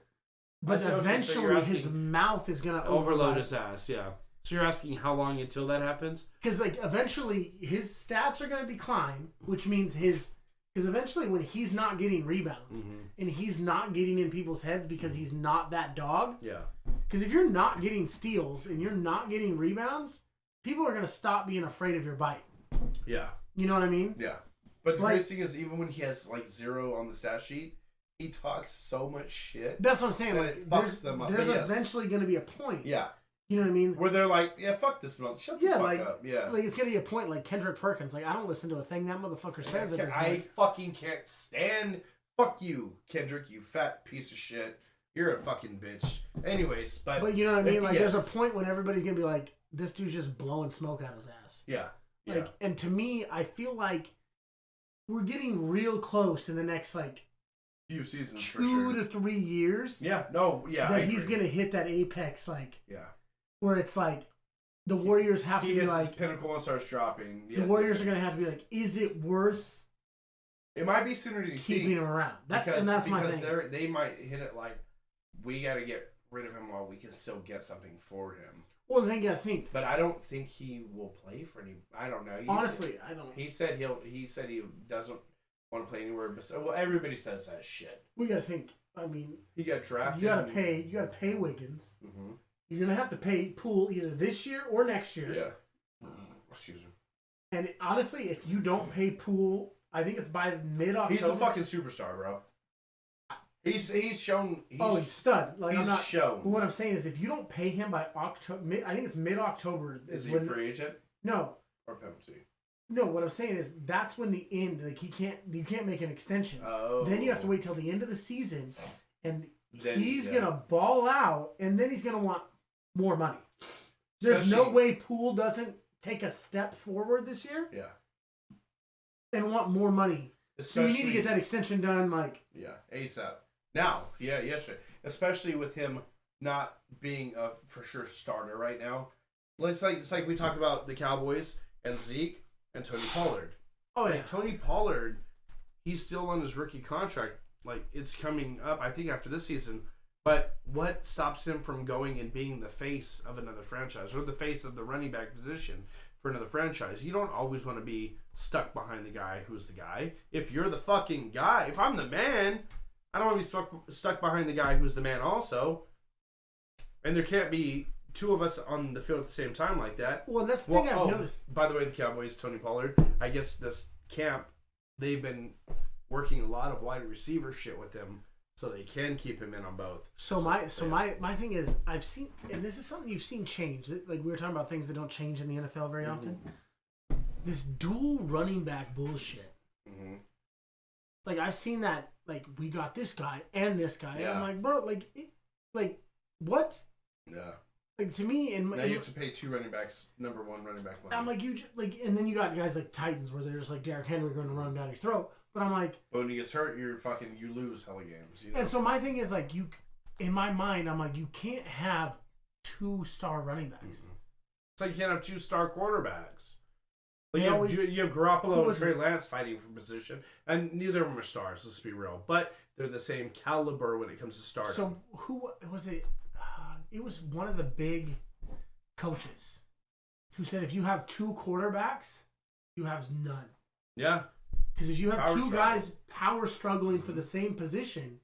But eventually, his mouth is going to overload his ass. Yeah. So you're asking how long until that happens? Because like eventually his stats are going to decline, which means because eventually when he's not getting rebounds and he's not getting in people's heads because he's not that dog. Yeah. Because if you're not getting steals and you're not getting rebounds, people are going to stop being afraid of your bite. Yeah. You know what I mean? Yeah. But the greatest thing is, even when he has like 0 on the stat sheet, he talks so much shit. That's what I'm saying. Like, it fucks them up. There's eventually going to be a point. Yeah. You know what I mean? Where they're like, yeah, fuck this month. Shut the fuck up. Yeah. Like, it's going to be a point like Kendrick Perkins. Like, I don't listen to a thing that motherfucker says. I fucking can't stand. Fuck you, Kendrick, you fat piece of shit. You're a fucking bitch. Anyways, but you know what I mean? Like, there's a point when everybody's going to be like, this dude's just blowing smoke out his ass. Yeah. Like, and to me, I feel like we're getting real close in the next, like, few seasons, 2 to 3 years. Yeah. No. Yeah. That he's going to hit that apex, like. Yeah. Where it's like, the Warriors have to be like. His pinnacle and starts dropping. Yeah, the Warriors are going to have to be like, is it worth. It might be sooner to keeping him around. And that's my thing. Because they might hit it like, we got to get rid of him while we can still get something for him. Well, then you got to think. But I don't think he will play for any. I don't know. Honestly, I don't. He said he doesn't want to play anywhere. Well, everybody says that shit. We got to think. I mean, he got drafted. You got to pay Wiggins. Mm-hmm. You're gonna have to pay Poole either this year or next year. Yeah. Excuse me. And honestly, if you don't pay Poole, I think it's by mid-October. He's a fucking superstar, bro. He's shown. He's stud. Like, he's shown. But what I'm saying is, if you don't pay him by October, I think it's mid-October. Is he a free agent? No. Or penalty? No. What I'm saying is, that's when the end. Like, you can't make an extension. Oh. Then you have to wait till the end of the season, and he's gonna ball out, and then he's gonna want more money. There's no way Poole doesn't take a step forward this year. Yeah. And want more money. So you need to get that extension done, like. Yeah, ASAP. Now, yesterday. Especially with him not being a for sure starter right now. It's like we talk about the Cowboys and Zeke and Tony Pollard. Oh yeah. Tony Pollard, he's still on his rookie contract. Like, it's coming up, I think, after this season. But what stops him from going and being the face of another franchise or the face of the running back position for another franchise? You don't always want to be stuck behind the guy who's the guy. If you're the fucking guy, if I'm the man, I don't want to be stuck behind the guy who's the man also. And there can't be two of us on the field at the same time like that. Well, that's the thing I've noticed. By the way, the Cowboys, Tony Pollard, I guess this camp, they've been working a lot of wide receiver shit with him so they can keep him in on both. My thing is, I've seen, and this is something you've seen change. Like we were talking about things that don't change in the NFL very often. This dual running back bullshit. Mm-hmm. Like I've seen that. Like we got this guy and this guy. Yeah. And I'm like, bro, like what? Yeah. Like to me, you have to pay two running backs, number one running back money. I'm like and then you got guys like Titans where they're just like Derrick Henry going to run down your throat. But I'm like, but when he gets hurt, you lose hella games. You know? And so my thing is like in my mind, I'm like, you can't have 2-star running backs. Mm-hmm. It's like you can't have 2-star quarterbacks. Like you have Garoppolo and Trey Lance fighting for position, and neither of them are stars. Let's be real, but they're the same caliber when it comes to stardom. So who was it? It was one of the big coaches who said if you have 2 quarterbacks, you have none. Yeah. Because if you have two guys power struggling for the same position,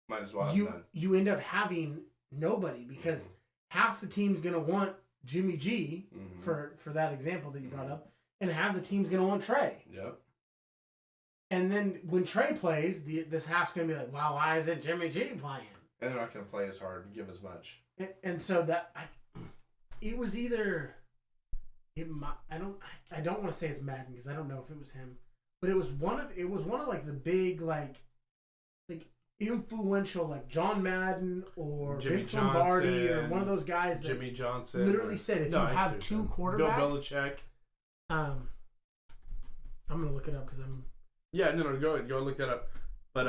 might as well you end up having nobody because half the team's going to want Jimmy G for that example that you brought up, and half the team's going to want Trey. Yep. And then when Trey plays, this half's going to be like, wow, why isn't Jimmy G playing? And they're not going to play as hard and give as much. And so it was either I don't want to say it's Madden because I don't know if it was him, but it was one of like the big like influential like John Madden or Jimmy Vince Johnson, Lombardi or one of those guys that Jimmy Johnson literally said if you have 2 quarterbacks, Bill Belichick. I'm gonna look it up because I'm. Yeah, no, go ahead, look that up. But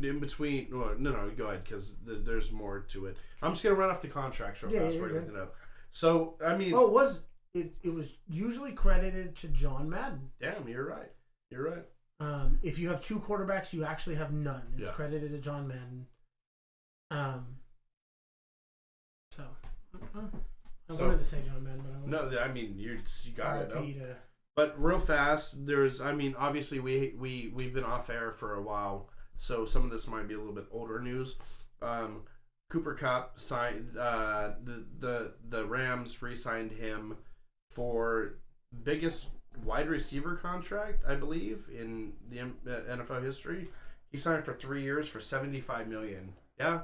in between, go ahead because there's more to it. I'm just gonna run off the contracts real fast while you look it up. So I mean, it was usually credited to John Madden. Damn, you're right. You're right. If you have 2 quarterbacks, you actually have none. It's credited to John Madden. I wanted to say John Madden, but I mean you got it. No? But real fast, obviously we've been off air for a while, so some of this might be a little bit older news. Cooper Kupp signed the Rams re-signed him for biggest wide receiver contract, I believe, in the NFL history. He signed for 3 years for $75 million. Yeah,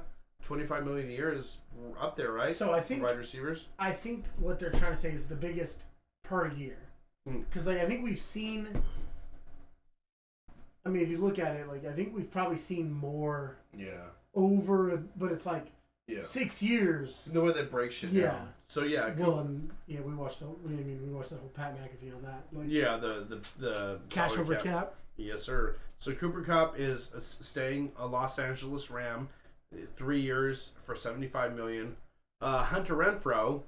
$25 million a year is up there, right? So I think wide receivers. I think what they're trying to say is the biggest per year, because I think we've seen. I mean, if you look at it, I think we've probably seen more. Yeah. But it's 6 years. The way they break shit down. So yeah. Well, we watched the whole Pat McAfee on that. The cash over cap. Yes, sir. So Cooper Kupp is staying a Los Angeles Ram, 3 years for $75 million. Hunter Renfrow,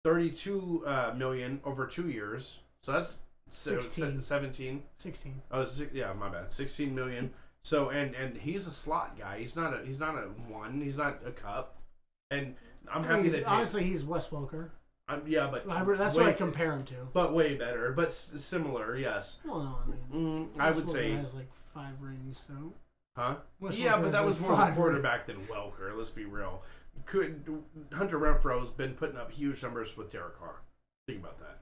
$32 million over 2 years. So that's 16. 17. 16. Oh, yeah, my bad. $16 million. So and he's a slot guy. He's not a one. He's not a Cup. And I'm happy that honestly he's Wes Welker. Yeah, but that's what I compare him to. But way better, but similar, yes. Well, no, I mean, I would say has 5 rings, so. Huh? Wes yeah, Welker but that was more of a quarterback rings. than Welker. Let's be real. Hunter Renfro's been putting up huge numbers with Derek Carr. Think about that.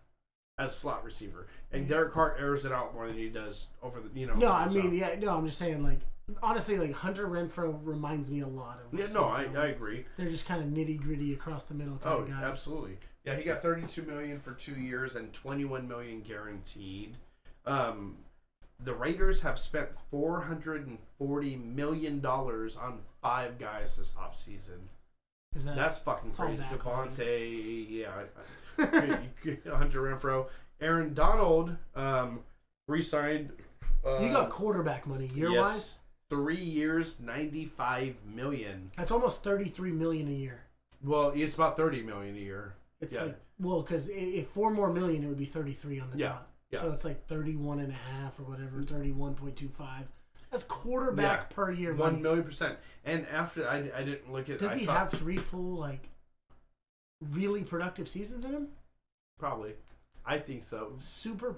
As slot receiver, and Derek Carr airs it out more than he does over the No, I mean, I'm just saying, honestly, Hunter Renfrow reminds me a lot of. Yeah, no, I agree. They're just kind of nitty gritty across the middle kind of guys. Oh, absolutely. Yeah, he got $32 million for 2 years and $21 million guaranteed. The Raiders have spent $440 million on 5 guys this offseason. That's fucking crazy. Devontae, yeah. Hunter Renfrow. Aaron Donald re-signed. He got quarterback money year-wise? Yes. 3 years, $95 million. That's almost $33 million a year. Well, it's about $30 million a year. It's because if 4 more million, it would be 33 on the dot. Yeah. So it's 31 and a half or whatever, 31.25. That's quarterback per year money. 1,000,000%. And after I didn't look at. Does he have 3 full like really productive seasons in him? Probably, I think so. Super.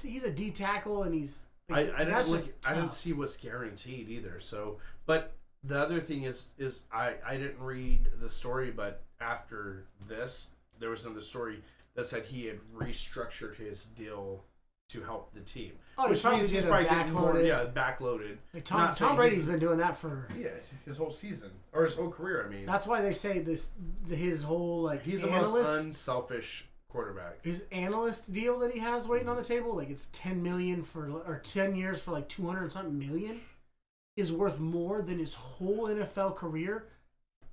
He's a D tackle and he's. I didn't see what's guaranteed either. So, but the other thing is I didn't read the story, but after this, there was another story that said he had restructured his deal to help the team. Oh, which means he's probably getting more, backloaded. Like Tom Brady's been doing that for his whole season or his whole career. I mean, that's why they say his whole like he's the most unselfish quarterback. His analyst deal that he has waiting on the table, like it's $10 million or 10 years for like 200 something million, is worth more than his whole NFL career,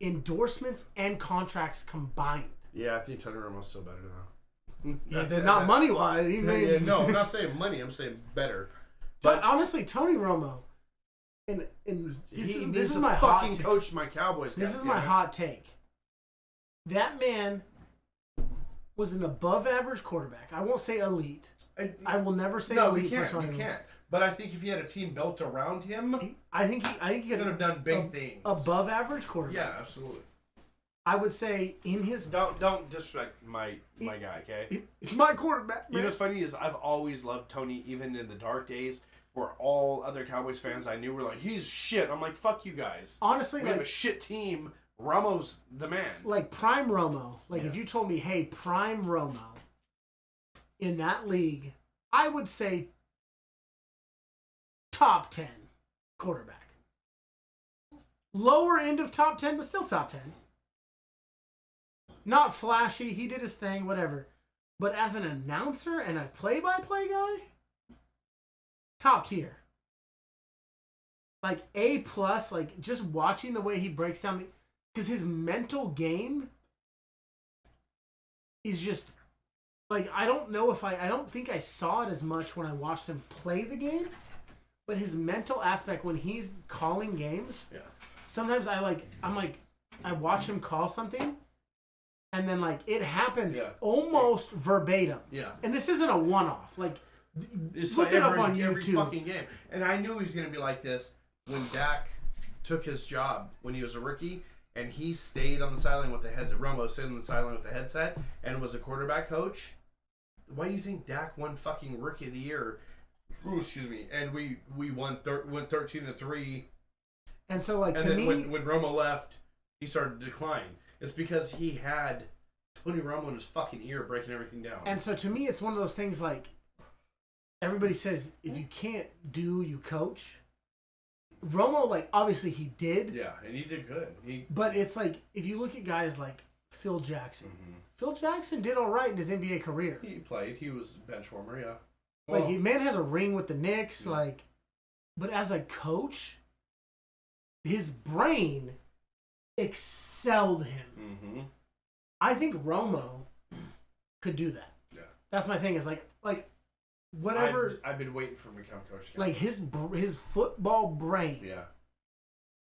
endorsements and contracts combined. Yeah, I think Tony Romo's still better now. Yeah, they're not money wise. No, I'm not saying money. I'm saying better. But honestly, Tony Romo, and this is my fucking hot coach. My Cowboys. This is my hot take. That man was an above-average quarterback. I won't say elite. I will never say elite for Tony Romo. You can't. But I think if he had a team built around him, I think he could have done big things. Above-average quarterback. Yeah, absolutely. I would say in his don't disrespect my guy, okay? It's my quarterback. Man. You know what's funny is I've always loved Tony, even in the dark days where all other Cowboys fans I knew were like, he's shit. I'm like, fuck you guys. Honestly, we have a shit team. Romo's the man. Like prime Romo. Like if you told me, hey, prime Romo in that league, I would say top 10 quarterback. Lower end of top 10, but still top 10. Not flashy. He did his thing, whatever. But as an announcer and a play-by-play guy, top tier. Like A+, like just watching the way he breaks down, because his mental game is just, like, I don't think I saw it as much when I watched him play the game, but his mental aspect when he's calling games, sometimes I watch him call something, and then, like, it happens almost verbatim. Yeah. And this isn't a one-off. Like, it's look like it up on YouTube. Every fucking game. And I knew he was going to be like this when Dak took his job when he was a rookie, and he stayed on the sideline with the headset. Romo stayed on the sideline with the headset and was a quarterback coach. Why do you think Dak won fucking Rookie of the Year? Ooh, excuse me. And we went 13-3. And so, like, and then when Romo left, he started to decline. It's because he had Tony Romo in his fucking ear breaking everything down. And so to me, it's one of those things like, everybody says, if you can't do, you coach. Romo, like, obviously he did. Yeah, and he did good. But it's like, if you look at guys like Phil Jackson. Mm-hmm. Phil Jackson did all right in his NBA career. He played. He was bench warmer, yeah. Well, like, man has a ring with the Knicks, like, but as a coach, his brain excelled him. Mm-hmm. I think Romo could do that. Yeah, that's my thing. Is like whatever. I've been waiting for him to become coach. Like his football brain. Yeah.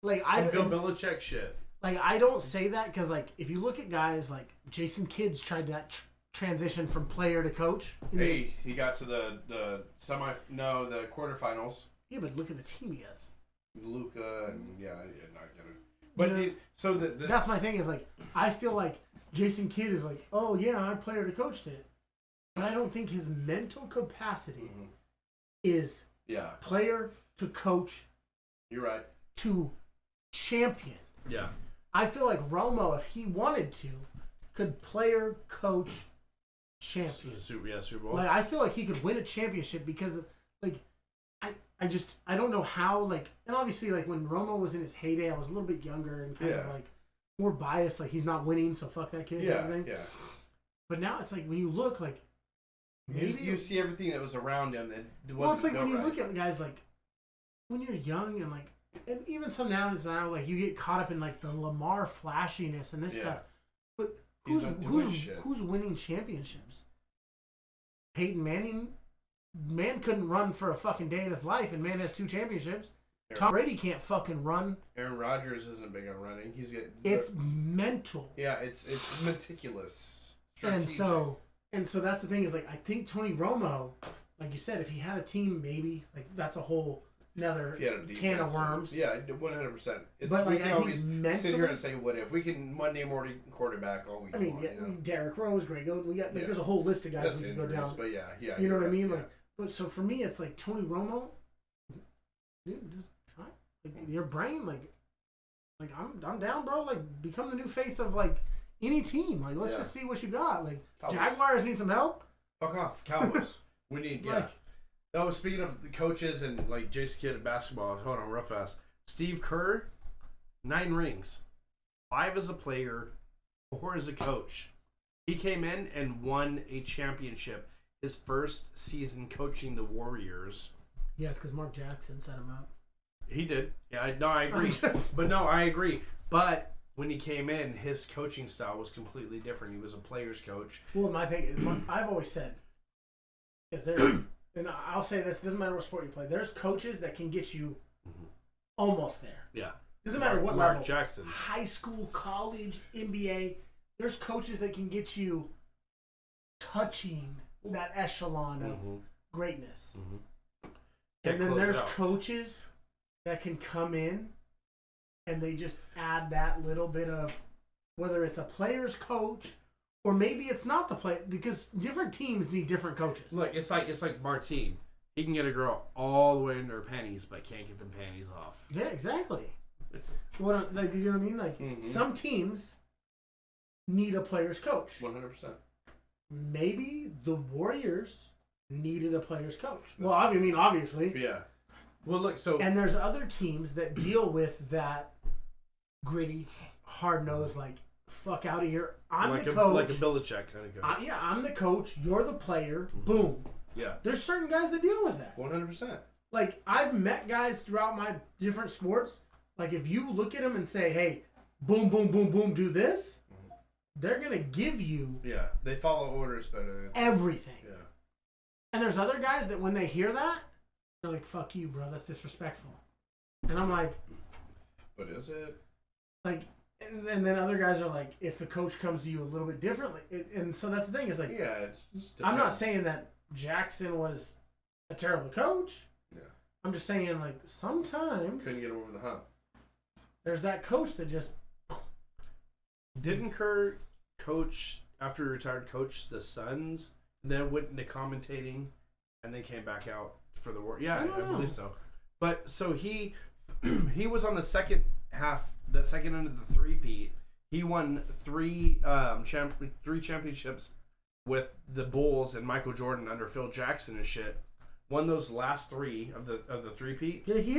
Like Bill Belichick shit. Like I don't say that because like if you look at guys like Jason Kidd's tried that transition from player to coach. He got to the quarterfinals. Yeah, but look at the team he has. Luka and not get it. But that's my thing is like I feel like Jason Kidd is like, oh yeah, I player to coached it, but I don't think his mental capacity is player to coach. You're right. To champion. Yeah. I feel like Romo, if he wanted to, could player coach champion. Super Bowl. Like I feel like he could win a championship because like I don't know how, like, and obviously, like, when Romo was in his heyday, I was a little bit younger and kind of, like, more biased, like, he's not winning, so fuck that kid. Yeah. But now it's like, when you look, like, maybe you see everything that was around him that wasn't. Well, it's like when you look at guys, like, when you're young and, like, and even some now, like, you get caught up in, like, the Lamar flashiness and this stuff. But who's winning championships? Peyton Manning. Man couldn't run for a fucking day in his life, and man has 2 championships. Tom Brady can't fucking run. Aaron Rodgers isn't big on running. It's mental. Yeah, it's meticulous. Strategic. And so that's the thing is like I think Tony Romo, like you said, if he had a team, maybe like that's a whole another if you had a defense, can of worms. Yeah, 100%. But we like, can I always think mentally, sit here and say what if. We can Monday morning quarterback all week. I mean, Derrick Rose, Greg Oden, we got like, there's a whole list of guys That's we can go injuries, down. But yeah, you know what I mean? Like, but so for me, it's like Tony Romo. Dude, just try. Like, your brain, like I'm down, bro. Like, become the new face of like any team. Like, let's just see what you got. Like, Cowboys. Jaguars need some help. Fuck off, Cowboys. We need Oh, speaking of the coaches and like Jason Kidd at basketball, hold on real fast. Steve Kerr, 9 rings, 5 as a player, 4 as a coach. He came in and won a championship his first season coaching the Warriors. Yeah, it's because Mark Jackson set him up. He did. Yeah, I agree. But no, I agree. But when he came in, his coaching style was completely different. He was a player's coach. Well, my thing is, I've always said, is there, and I'll say this, doesn't matter what sport you play, there's coaches that can get you almost there. Yeah. Doesn't matter what Mark level. Jackson. High school, college, NBA, there's coaches that can get you touching that echelon of greatness. And then there's coaches that can come in and they just add that little bit of, whether it's a player's coach or maybe it's not the player, because different teams need different coaches. Look, it's like Martine. He can get a girl all the way into her panties, but can't get them panties off. Yeah, exactly. What, like, you know what I mean? Like, some teams need a player's coach. 100%. Maybe the Warriors needed a player's coach. Well, I mean, obviously. Yeah. Well, look, so... And there's other teams that deal with that gritty, hard-nosed, like, fuck out of here. I'm the coach. Like a Belichick kind of coach. I'm the coach. You're the player. Boom. Yeah. There's certain guys that deal with that. 100%. Like, I've met guys throughout my different sports. Like, if you look at them and say, hey, boom, boom, boom, boom, do this, they're going to give you... Yeah. They follow orders better. Everything. Yeah. And there's other guys that when they hear that, they're like, fuck you, bro. That's disrespectful. And I'm like... But is it? Like... And then other guys are like, if the coach comes to you a little bit differently. And so that's the thing. Is like... Yeah, I'm not saying that Jackson was a terrible coach. Yeah. I'm just saying, like, sometimes... Couldn't get him over the hump. There's that coach that just... Didn't Kerr coach, after he retired, coach the Suns, and then went into commentating, and then came back out for the war? Yeah, I believe so. But, so he was on the second half, the second end of the three-peat. He won three championships with the Bulls and Michael Jordan under Phil Jackson and shit. Won those last 3 of the three-peat. Yeah, he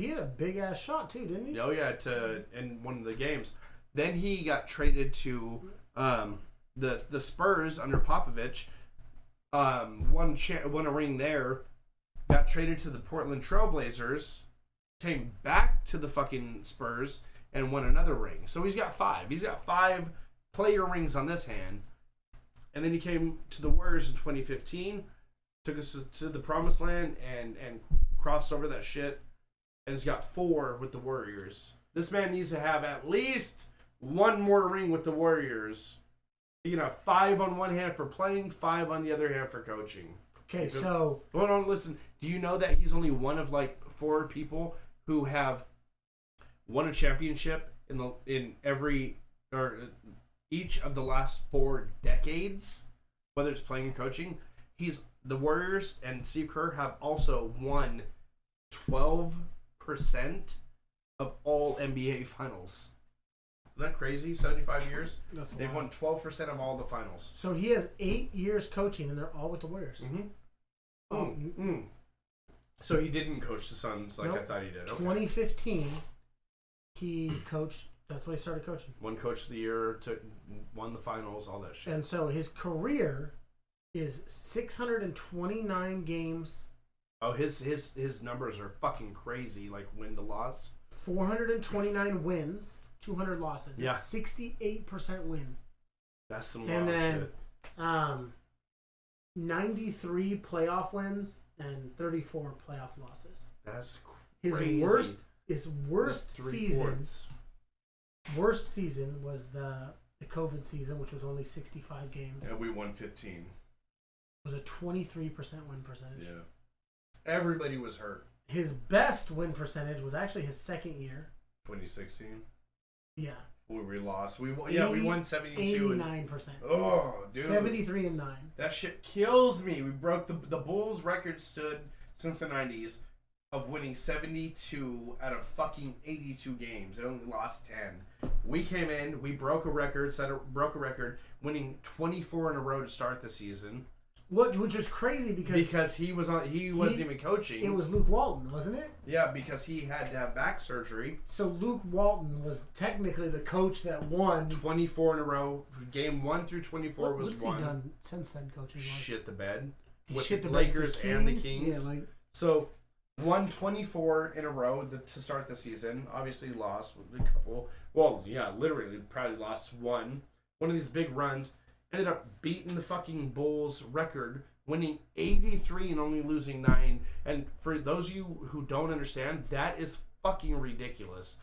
had a big-ass shot, too, didn't he? Oh, yeah, in one of the games. Then he got traded to the Spurs under Popovich. Won a ring there. Got traded to the Portland Trailblazers. Came back to the fucking Spurs and won another ring. So he's got 5. He's got 5 player rings on this hand. And then he came to the Warriors in 2015. Took us to the promised land and crossed over that shit. And he's got 4 with the Warriors. This man needs to have at least 1 more ring with the Warriors. You know, 5 on one hand for playing, 5 on the other hand for coaching. Okay, so... Hold on, listen. Do you know that he's only one of like 4 people who have won a championship in every or each of the last 4 decades, whether it's playing and coaching? The Warriors and Steve Kerr have also won 12% of all NBA finals. Isn't that crazy? 75 years? They've won 12% of all the finals. So he has 8 years coaching, and they're all with the Warriors. So he didn't coach the Suns like I thought he did. Okay. 2015, he coached. That's when he started coaching. Won Coach of the Year, won the finals, all that shit. And so his career is 629 games. Oh, his numbers are fucking crazy, like win to loss. 429 wins, 200 losses. Yeah. 68% win. That's some wild shit. 93 playoff wins and 34 playoff losses. That's crazy. His worst season. Worst season was the COVID season, which was only 65 games. And we won 15. It was a 23% win percentage. Yeah. Everybody was hurt. his best win percentage was actually his second year. 2016. Yeah. We lost. We won 72. 89%. Oh, dude. 73 and 9. That shit kills me. We broke the Bulls' record stood since the 90s of winning 72 out of fucking 82 games. They only lost 10. We came in, we broke a record, winning 24 in a row to start the season. Which is crazy because he wasn't even coaching. It was Luke Walton, wasn't it? Yeah, because he had to have back surgery. So Luke Walton was technically the coach that won 24 in a row. Game 1 through 24 was what's won. What's he done since then coaching? Shit the bed with shit the the Lakers bed, and the Kings. Yeah, so won 24 in a row to start the season. Obviously lost a couple. Well, yeah, literally probably lost one. One of these big runs. Ended up beating the fucking Bulls record, winning 83 and only losing 9. And for those of you who don't understand, that is fucking ridiculous.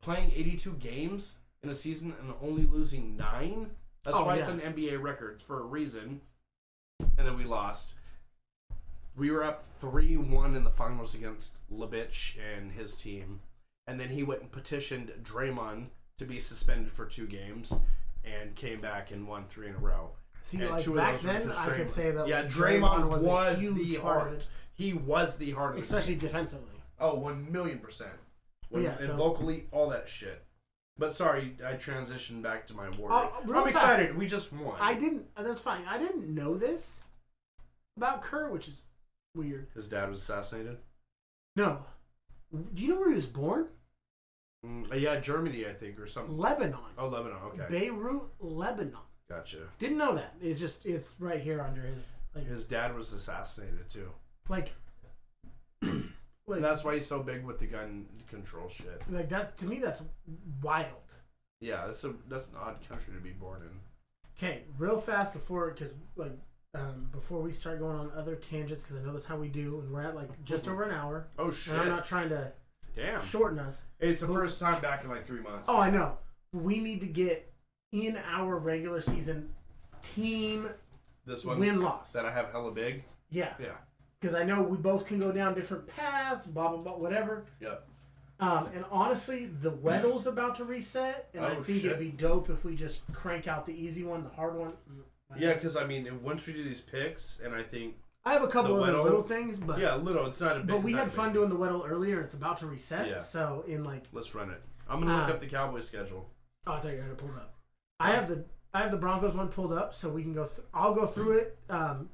Playing 82 games in a season and only losing 9? That's why it's an NBA record for a reason. And then we lost. We were up 3-1 in the finals against Lubitsch and his team. And then he went and petitioned Draymond to be suspended for 2 games. And came back and won 3 in a row. See, and like back then, I could say that Draymond was a huge the heart. He was the heart of especially defensively. Oh, 1,000,000%. And vocally, all that shit. But sorry, I transitioned back to my war. I'm excited. We just won. That's fine. I didn't know this about Kerr, which is weird. His dad was assassinated? No. Do you know where he was born? Yeah, Germany, I think, or something. Lebanon. Oh, Lebanon, okay. Beirut, Lebanon. Gotcha. Didn't know that. It's right here under his... his dad was assassinated, too. Like that's why he's so big with the gun control shit. Like, that, to me, that's wild. Yeah, that's an odd country to be born in. Okay, real fast before we start going on other tangents, because I know that's how we do, and we're at, just over an hour. Oh, shit. And I'm not trying to... shorten us. It's the first time back in 3 months. Oh, I know. We need to get in our regular season team this one win-loss. That I have hella big? Yeah. Yeah. Because I know we both can go down different paths, blah, blah, blah, whatever. Yep. And honestly, the Weddle's about to reset, and I think it'd be dope if we just crank out the easy one, the hard one. Yeah, because, once we do these picks, and I think... I have a couple other little things, but... Yeah, little. It's not a big... But we had fun doing the Weddle earlier, and it's about to reset, so Let's run it. I'm going to look up the Cowboys schedule. Oh, I thought you had it pulled up. I have the Broncos one pulled up, so we can go... I'll go through it.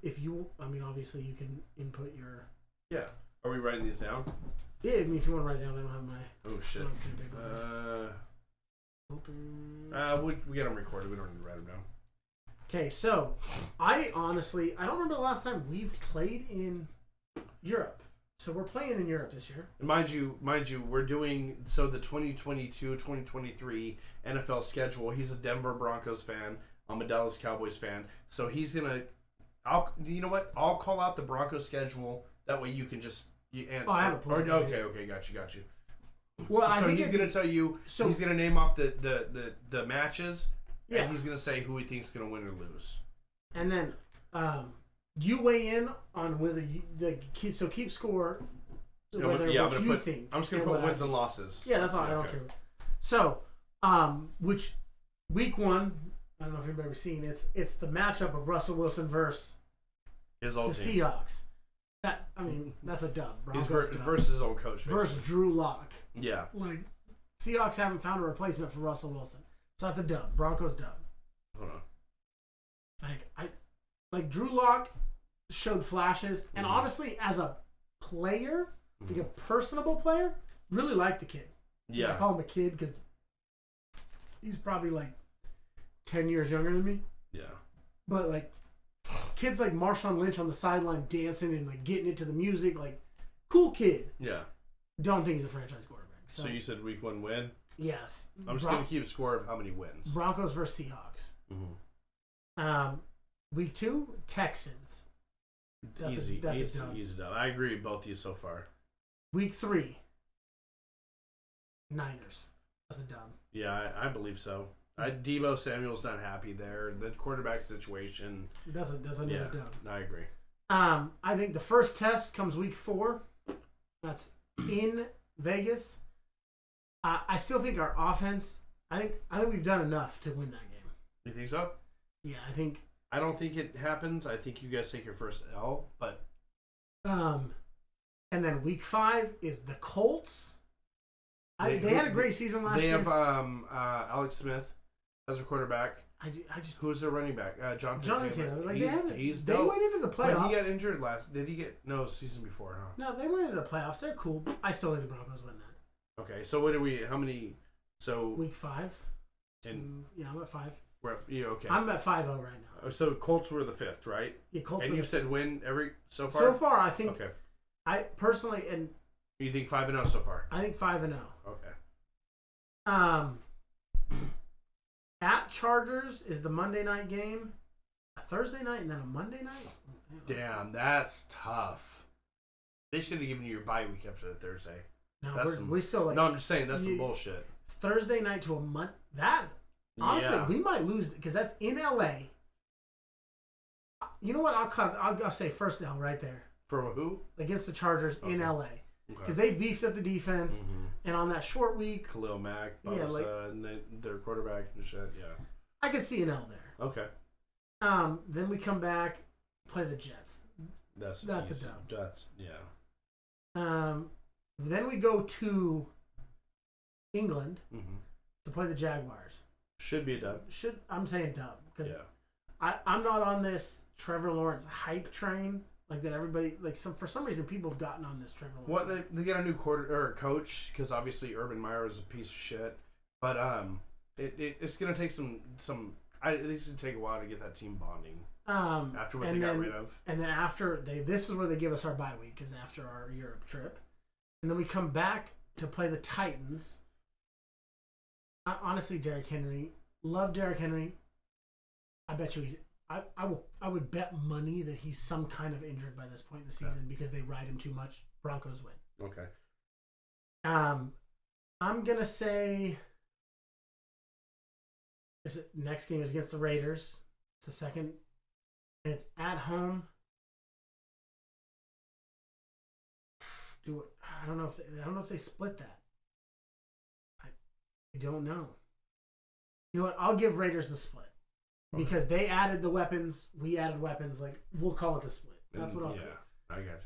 If you... obviously, you can input your... Yeah. Are we writing these down? Yeah, if you want to write it down, I don't have my... Oh, shit. Open... We got them recorded. We don't need to write them down. Okay, so I don't remember the last time we've played in Europe. So we're playing in Europe this year. And mind you, we're doing the 2022-2023 NFL schedule. He's a Denver Broncos fan. I'm a Dallas Cowboys fan. So he's gonna. You know what? I'll call out the Broncos schedule. That way you can just. I have a point. Okay, got you. Well, so he's gonna tell you. So he's gonna name off the matches. Yeah. And he's going to say who he thinks is going to win or lose. And then you weigh in on whether you... So keep score. Whether you think. I'm just going to put wins and losses. Yeah, that's all. I don't care. So, which week 1, I don't know if you've ever seen, it's the matchup of Russell Wilson versus his old team. Seahawks. That's a dub. He's versus his old coach. Basically. Versus Drew Lock. Yeah. Seahawks haven't found a replacement for Russell Wilson. So that's a dub. Broncos dub. Hold on. Drew Lock showed flashes, and honestly, as a player, a personable player, really liked the kid. Yeah. I call him a kid because he's probably 10 years younger than me. Yeah. But kids like Marshawn Lynch on the sideline dancing and getting into the music, cool kid. Yeah. Don't think he's a franchise quarterback. So you said week 1 win? Yes. I'm just going to keep a score of how many wins. Broncos versus Seahawks. Mm-hmm. Week 2, Texans. Easy dub. I agree with both of you so far. Week 3, Niners. That's a dub. Yeah, I believe so. Deebo Samuel's not happy there. The quarterback situation. That's another dub. I agree. I think the first test comes week 4. That's in Vegas. I still think our offense. I think we've done enough to win that game. You think so? Yeah, I think. I don't think it happens. I think you guys take your first L, but and then week 5 is the Colts. They had a great season last year. They have Alex Smith as a quarterback. I just who's their running back? Jonathan Taylor. Like he's they went into the playoffs. But he got injured last. Did he get season before? Huh? No, they went into the playoffs. They're cool. I still think the Broncos win that. Okay, so what do we? How many? So week 5. And yeah, I'm at 5. Yeah, okay. I'm at 5-0 right now. So Colts were the 5th, right? Yeah, Colts. And you said win every so far. So far, I think. Okay. I personally and. You think 5-0 so far? I think 5-0. Okay. At Chargers is the Monday night game, a Thursday night, and then a Monday night. Damn, that's tough. They should have given you your bye week after the Thursday. No, we still like. No, I'm just saying that's some bullshit. It's Thursday night to a month. That's honestly we might lose because that's in LA. You know what? I'll say first L right there. For who? Against the Chargers in LA. Because they beefed up the defense, and on that short week, Khalil Mack, Bosa, and their quarterback and shit. Yeah, I could see an L there. Okay. Then we come back, play the Jets. That's easy. a dub. That's yeah. Then we go to England to play the Jaguars. Should be a dub. I'm saying dub because I'm not on this Trevor Lawrence hype train. Like that, everybody for some reason people have gotten on this Trevor Lawrence. What they got a new coach because obviously Urban Meyer is a piece of shit, but it's gonna take some. I think it's gonna take a while to get that team bonding. After what they got rid of, and then after this is where they give us our bye week because after our Europe trip, and then we come back to play the Titans. Honestly, Derrick Henry, love Derrick Henry. I bet you he's. I would bet money that he's some kind of injured by this point in the season because they ride him too much. Broncos win. Okay. I'm gonna say next game is against the Raiders. It's the second, and it's at home. I don't know if they split that. I don't know. You know what? I'll give Raiders the split. Because they added the weapons, we added weapons. Like we'll call it a split. That's what I'll call it. I got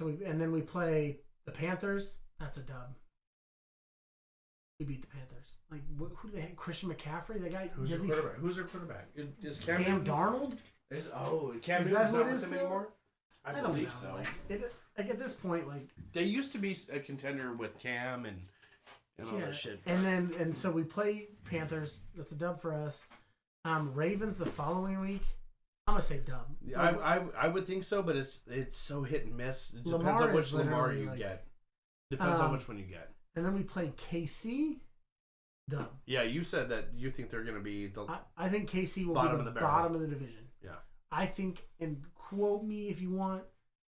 you. And then we play the Panthers. That's a dub. We beat the Panthers. Like who do they have? Christian McCaffrey. That guy. Who's their quarterback? Is Sam Darnold? Cam is Newton's that not who it with is them anymore? I don't believe know. so. Like at this point, like they used to be a contender with Cam and all that shit. And so we play Panthers. That's a dub for us. Ravens the following week. I'm gonna say dub. I would think so, but it's so hit and miss. It depends Lamar on which Lamar you like, get. Depends on which one you get. And then we play KC. Dub. Yeah, you said that you think they're gonna be the. I think KC will be the bottom of the division. Yeah. I think, and quote me if you want.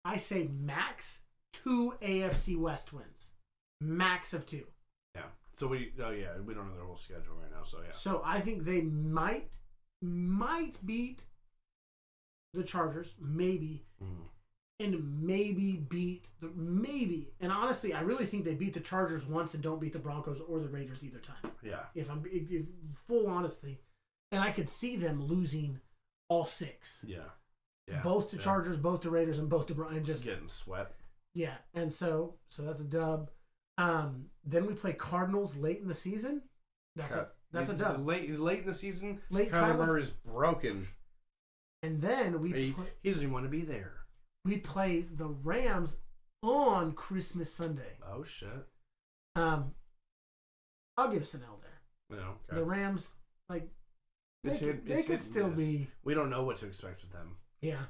I say max 2 AFC West wins. Max of 2. Yeah. So we don't know their whole schedule right now. So yeah. So I think they might beat the Chargers, maybe, and maybe and honestly, I really think they beat the Chargers once and don't beat the Broncos or the Raiders either time. Yeah. If full honesty, and I could see them losing all 6. Yeah. Both the Chargers, both the Raiders, and both the Broncos, and just getting swept. Yeah, and so that's a dub. Then we play Cardinals late in the season. That's a dub. Late in the season, Kyler Murray's broken. And then he doesn't even want to be there. We play the Rams on Christmas Sunday. Oh shit. I'll give us an L there. Yeah, okay. The Rams, they could still be. We don't know what to expect with them. Yeah,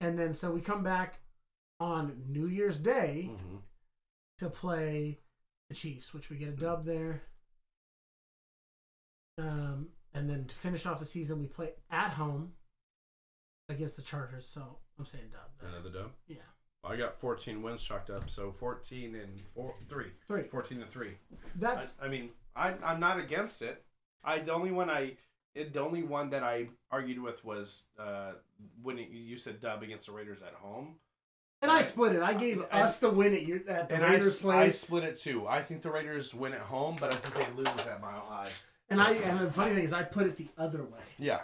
and then so we come back on New Year's Day to play the Chiefs, which we get a dub there. And then to finish off the season, we play at home against the Chargers. So I'm saying dub there. Another dub? Yeah. Well, I got 14 wins chalked up, so 14 and 3. 14 and 3. I'm not against it. The only one that I argued with was when you said dub against the Raiders at home. And I split it. I gave us the win at the Raiders' place. I split it too. I think the Raiders win at home, but I think they lose at Mile High. And the funny thing is, I put it the other way. Yeah.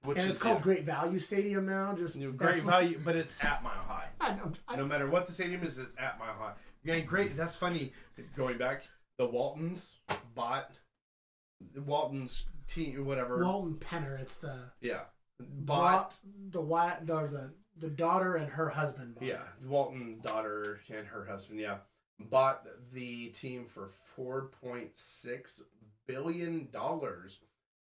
And it's called Great Value Stadium now. Just Great Value, but it's at Mile High. I know. No matter what the stadium is, it's at Mile High. Yeah, great. That's funny. Going back, the Waltons bought Walton's team, whatever. Walton Penner. It's the bought the daughter and her husband. Yeah, Walton daughter and her husband. Yeah, bought the team for $4.6 billion.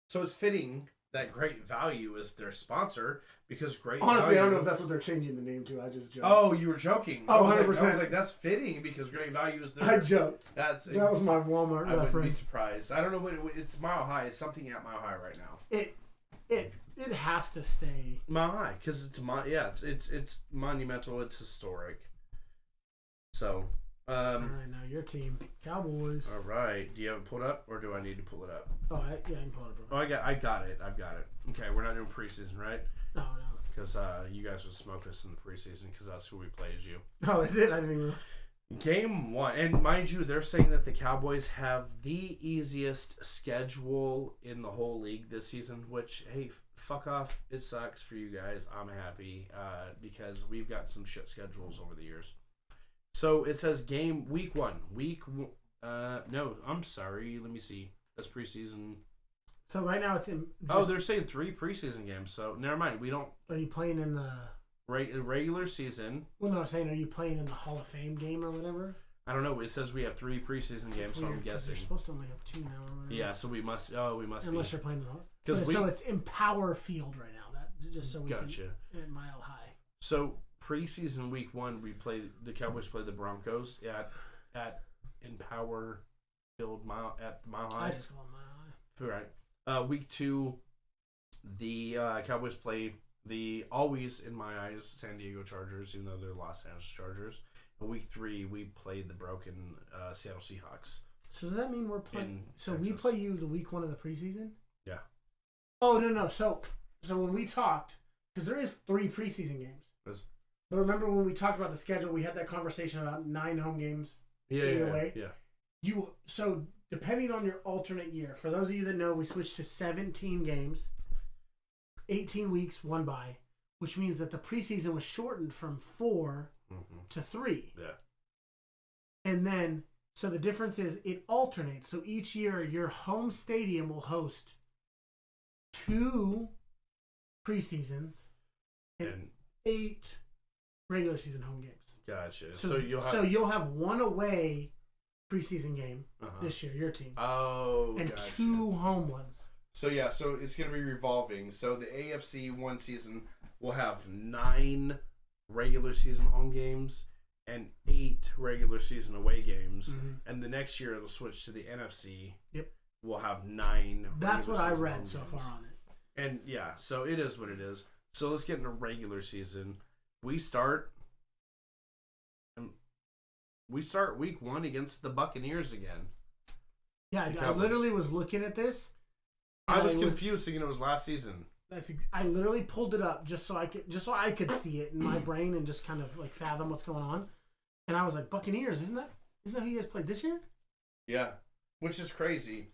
So it's fitting that Great Value is their sponsor because Honestly, Value... I don't know if that's what they're changing the name to. I just joked. Oh, you were joking. Oh, 100%. I was like, that's fitting because Great Value is their... I joked. That was my Walmart reference. I wouldn't be surprised. I don't know what it's Mile High. It's something at Mile High right now. It has to stay Mile High because it's monumental. It's historic. So... all right, now your team, Cowboys. All right. Do you have it pulled up, or do I need to pull it up? Oh, I can pull it up. Oh, I got it. I've got it. Okay, we're not doing preseason, right? No. Because you guys would smoke us in the preseason because that's who we play as you. Oh, is it? I didn't even. Game 1, and mind you, they're saying that the Cowboys have the easiest schedule in the whole league this season. Which, hey, fuck off. It sucks for you guys. I'm happy because we've got some shit schedules over the years. So it says week 1. No, I'm sorry. Let me see. That's preseason. So right now it's in. They're saying 3 preseason games. So never mind. We don't. Are you playing in the regular season? Well, no, I'm saying, are you playing in the Hall of Fame game or whatever? I don't know. It says we have 3 preseason games, so I'm guessing. You're supposed to only have 2 now or whatever. Yeah, so we must. Unless you're playing the so it's in Power Field right now. That just so we can at Mile High. So preseason week 1, the Cowboys play the Broncos at Empower Field at Mile High. I just call it Mile High. Right. Week 2, the Cowboys play the always in my eyes San Diego Chargers, even though they're Los Angeles Chargers. And week 3, we played the broken Seattle Seahawks. So does that mean we're playing? So Texas. we play you the week 1 of the preseason? Yeah. Oh no. So when we talked, because there is 3 preseason games. But remember when we talked about the schedule, we had that conversation about 9 home games either way. Yeah. So depending on your alternate year, for those of you that know, we switched to 17 games, 18 weeks, 1 bye, which means that the preseason was shortened from 4 to 3. Yeah. And then, so the difference is it alternates. So each year, your home stadium will host 2 preseasons and 8 regular season home games. Gotcha. So you'll have 1 away preseason game this year, your team. Oh, and gotcha. 2 home ones. So yeah, so it's going to be revolving. So the AFC 1 season will have 9 regular season home games and 8 regular season away games. And the next year it'll switch to the NFC. Yep. We'll have 9. That's what I read so far on it. And yeah, so it is what it is. So let's get into regular season. We start week 1 against the Buccaneers again. Yeah, I literally was looking at this. I was confused thinking it was last season. I literally pulled it up just so I could see it in my brain and just kind of like fathom what's going on. And I was like, Buccaneers, isn't that who you guys played this year? Yeah, which is crazy.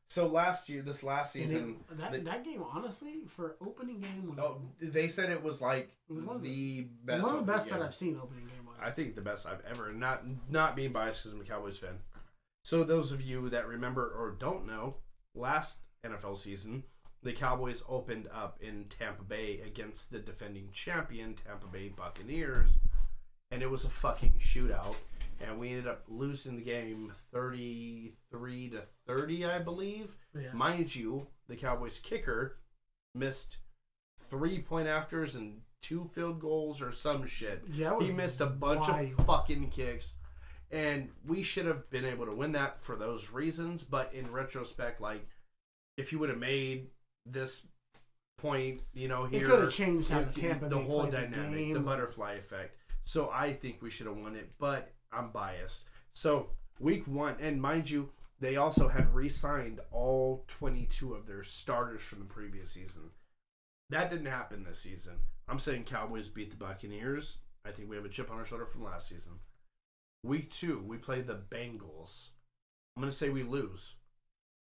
So this last season, that game, honestly, for opening game, they said it was like the best. One of the best that I've seen opening game wise. I think the best I've ever. Not being biased because I'm a Cowboys fan. So those of you that remember or don't know, last NFL season, the Cowboys opened up in Tampa Bay against the defending champion Tampa Bay Buccaneers, and it was a fucking shootout. And we ended up losing the game 33-30, I believe. Yeah. Mind you, the Cowboys kicker missed 3-point afters and 2 field goals or some shit. Yeah, he missed a bunch of fucking kicks. And we should have been able to win that for those reasons. But in retrospect, like, if you would have made this point, here... It could have changed how Tampa Bay the whole played dynamic, the butterfly effect. So I think we should have won it, but... I'm biased. So, week 1, and mind you, they also had re-signed all 22 of their starters from the previous season. That didn't happen this season. I'm saying Cowboys beat the Buccaneers. I think we have a chip on our shoulder from last season. Week 2, we play the Bengals. I'm going to say we lose.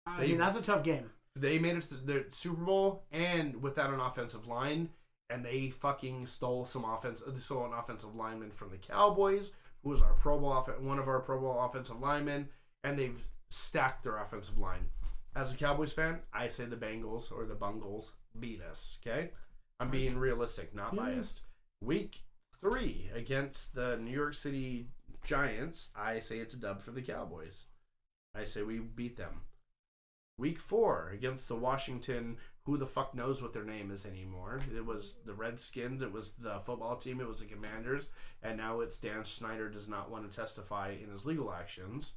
I mean, that's a tough game. They made it to the Super Bowl and without an offensive line, and they fucking stole an offensive lineman from the Cowboys, who was one of our Pro Bowl offensive linemen, and they've stacked their offensive line. As a Cowboys fan, I say the Bengals or the Bungles beat us, okay? I'm being realistic, not biased. Week 3 against the New York City Giants, I say it's a dub for the Cowboys. I say we beat them. Week 4 against the Washington, who the fuck knows what their name is anymore. It was the Redskins, it was the football team, it was the Commanders, and now it's Dan Snyder does not want to testify in his legal actions.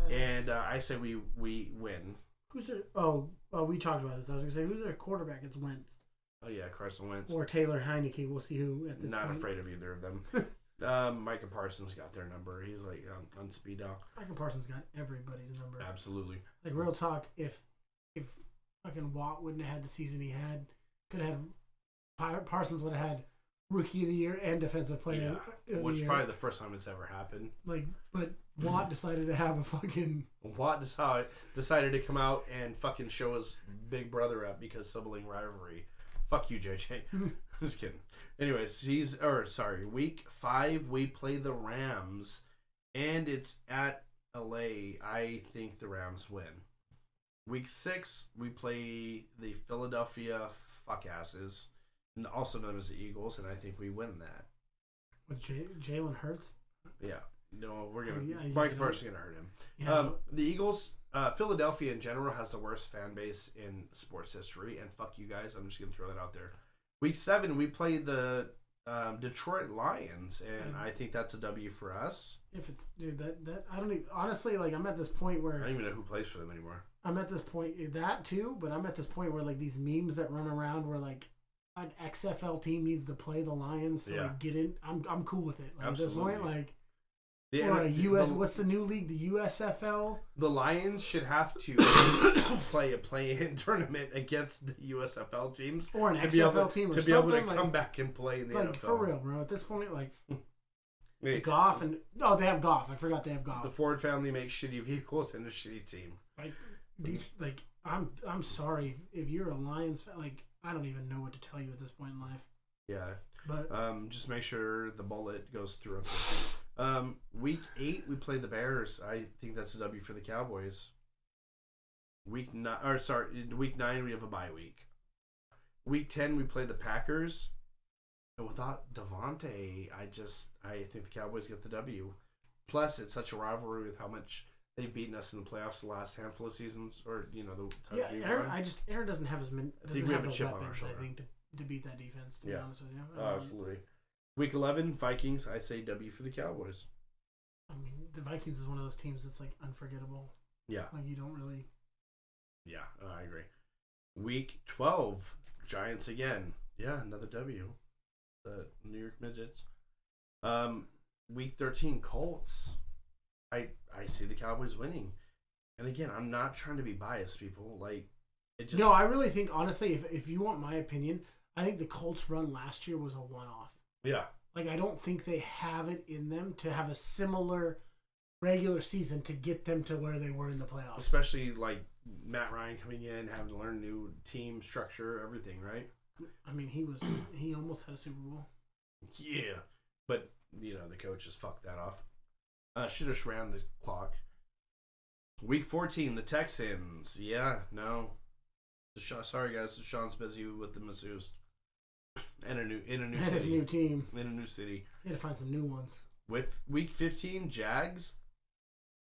And I say we win. Who's their? Oh, we talked about this. I was gonna say, who's their quarterback? It's Wentz. Oh yeah, Carson Wentz Or Taylor Heineke. We'll see who at this not point. afraid of either of them. Micah Parsons got their number. He's like on speed dial. Micah Parsons got everybody's number. Absolutely. Like real talk, if fucking Watt wouldn't have had the season he had, could have had Parsons would have had Rookie of the Year and Defensive Player of the Year. Which is probably the first time it's ever happened. Like, but Watt decided to have a fucking. Watt decided to come out and fucking show his big brother up because sibling rivalry. Fuck you, JJ. Just kidding. Anyways, week 5 we play the Rams, and it's at LA. I think the Rams win. Week 6 we play the Philadelphia fuckasses, and also known as the Eagles, and I think we win that. With Jalen Hurts? Yeah. No, we're gonna. Yeah, Mike Parsons gonna hurt him. Yeah. The Eagles, Philadelphia in general has the worst fan base in sports history, and fuck you guys. I'm just gonna throw that out there. Week 7, we play the Detroit Lions, and I think that's a W for us. If it's that I don't even, honestly, like, I'm at this point where I don't even know who plays for them anymore. I'm at this point that too, but I'm at this point where like these memes that run around where like an XFL team needs to play the Lions to like get in. I'm cool with it. Like, absolutely. At this point, like. Or a US, what's the new league? The USFL? The Lions should have to play a play-in tournament against the USFL teams. Or an XFL team or something. To be able to come back and play in the NFL. Like, for real, bro. At this point, like, Wait, Goff and... Oh, they have Goff. I forgot they have Goff. The Ford family makes shitty vehicles and a shitty team. Like, I'm sorry. If you're a Lions fan, like, I don't even know what to tell you at this point in life. Yeah. But just make sure the bullet goes through. Week 8 we play the Bears. I think that's a W for the Cowboys. Week 9 we have a bye week. Week 10 we play the Packers. And without Devontae, I think the Cowboys get the W. Plus it's such a rivalry with how much they've beaten us in the playoffs the last handful of seasons, or the times Aaron doesn't have as many. I think we have a chip on our shoulder. I think to beat that defense. To be honest with you, absolutely. Week 11 Vikings. I say W for the Cowboys. I mean, the Vikings is one of those teams that's like unforgettable. Yeah, like you don't really. Yeah, I agree. Week 12 Giants again. Yeah, another W. The New York Midgets. Week 13 Colts. I see the Cowboys winning, and again, I'm not trying to be biased, people. Like, it just. No, I really think honestly, if you want my opinion, I think the Colts run last year was a one-off. Yeah. Like, I don't think they have it in them to have a similar regular season to get them to where they were in the playoffs. Especially, like, Matt Ryan coming in, having to learn new team structure, everything, right? I mean, he almost had a Super Bowl. Yeah. But, the coach just fucked that off. Should have ran the clock. Week 14, the Texans. Yeah, no. Sorry, guys. Deshaun's busy with the masseuse. In a new city. His new team. In a new city. He had to find some new ones. With week 15, Jags.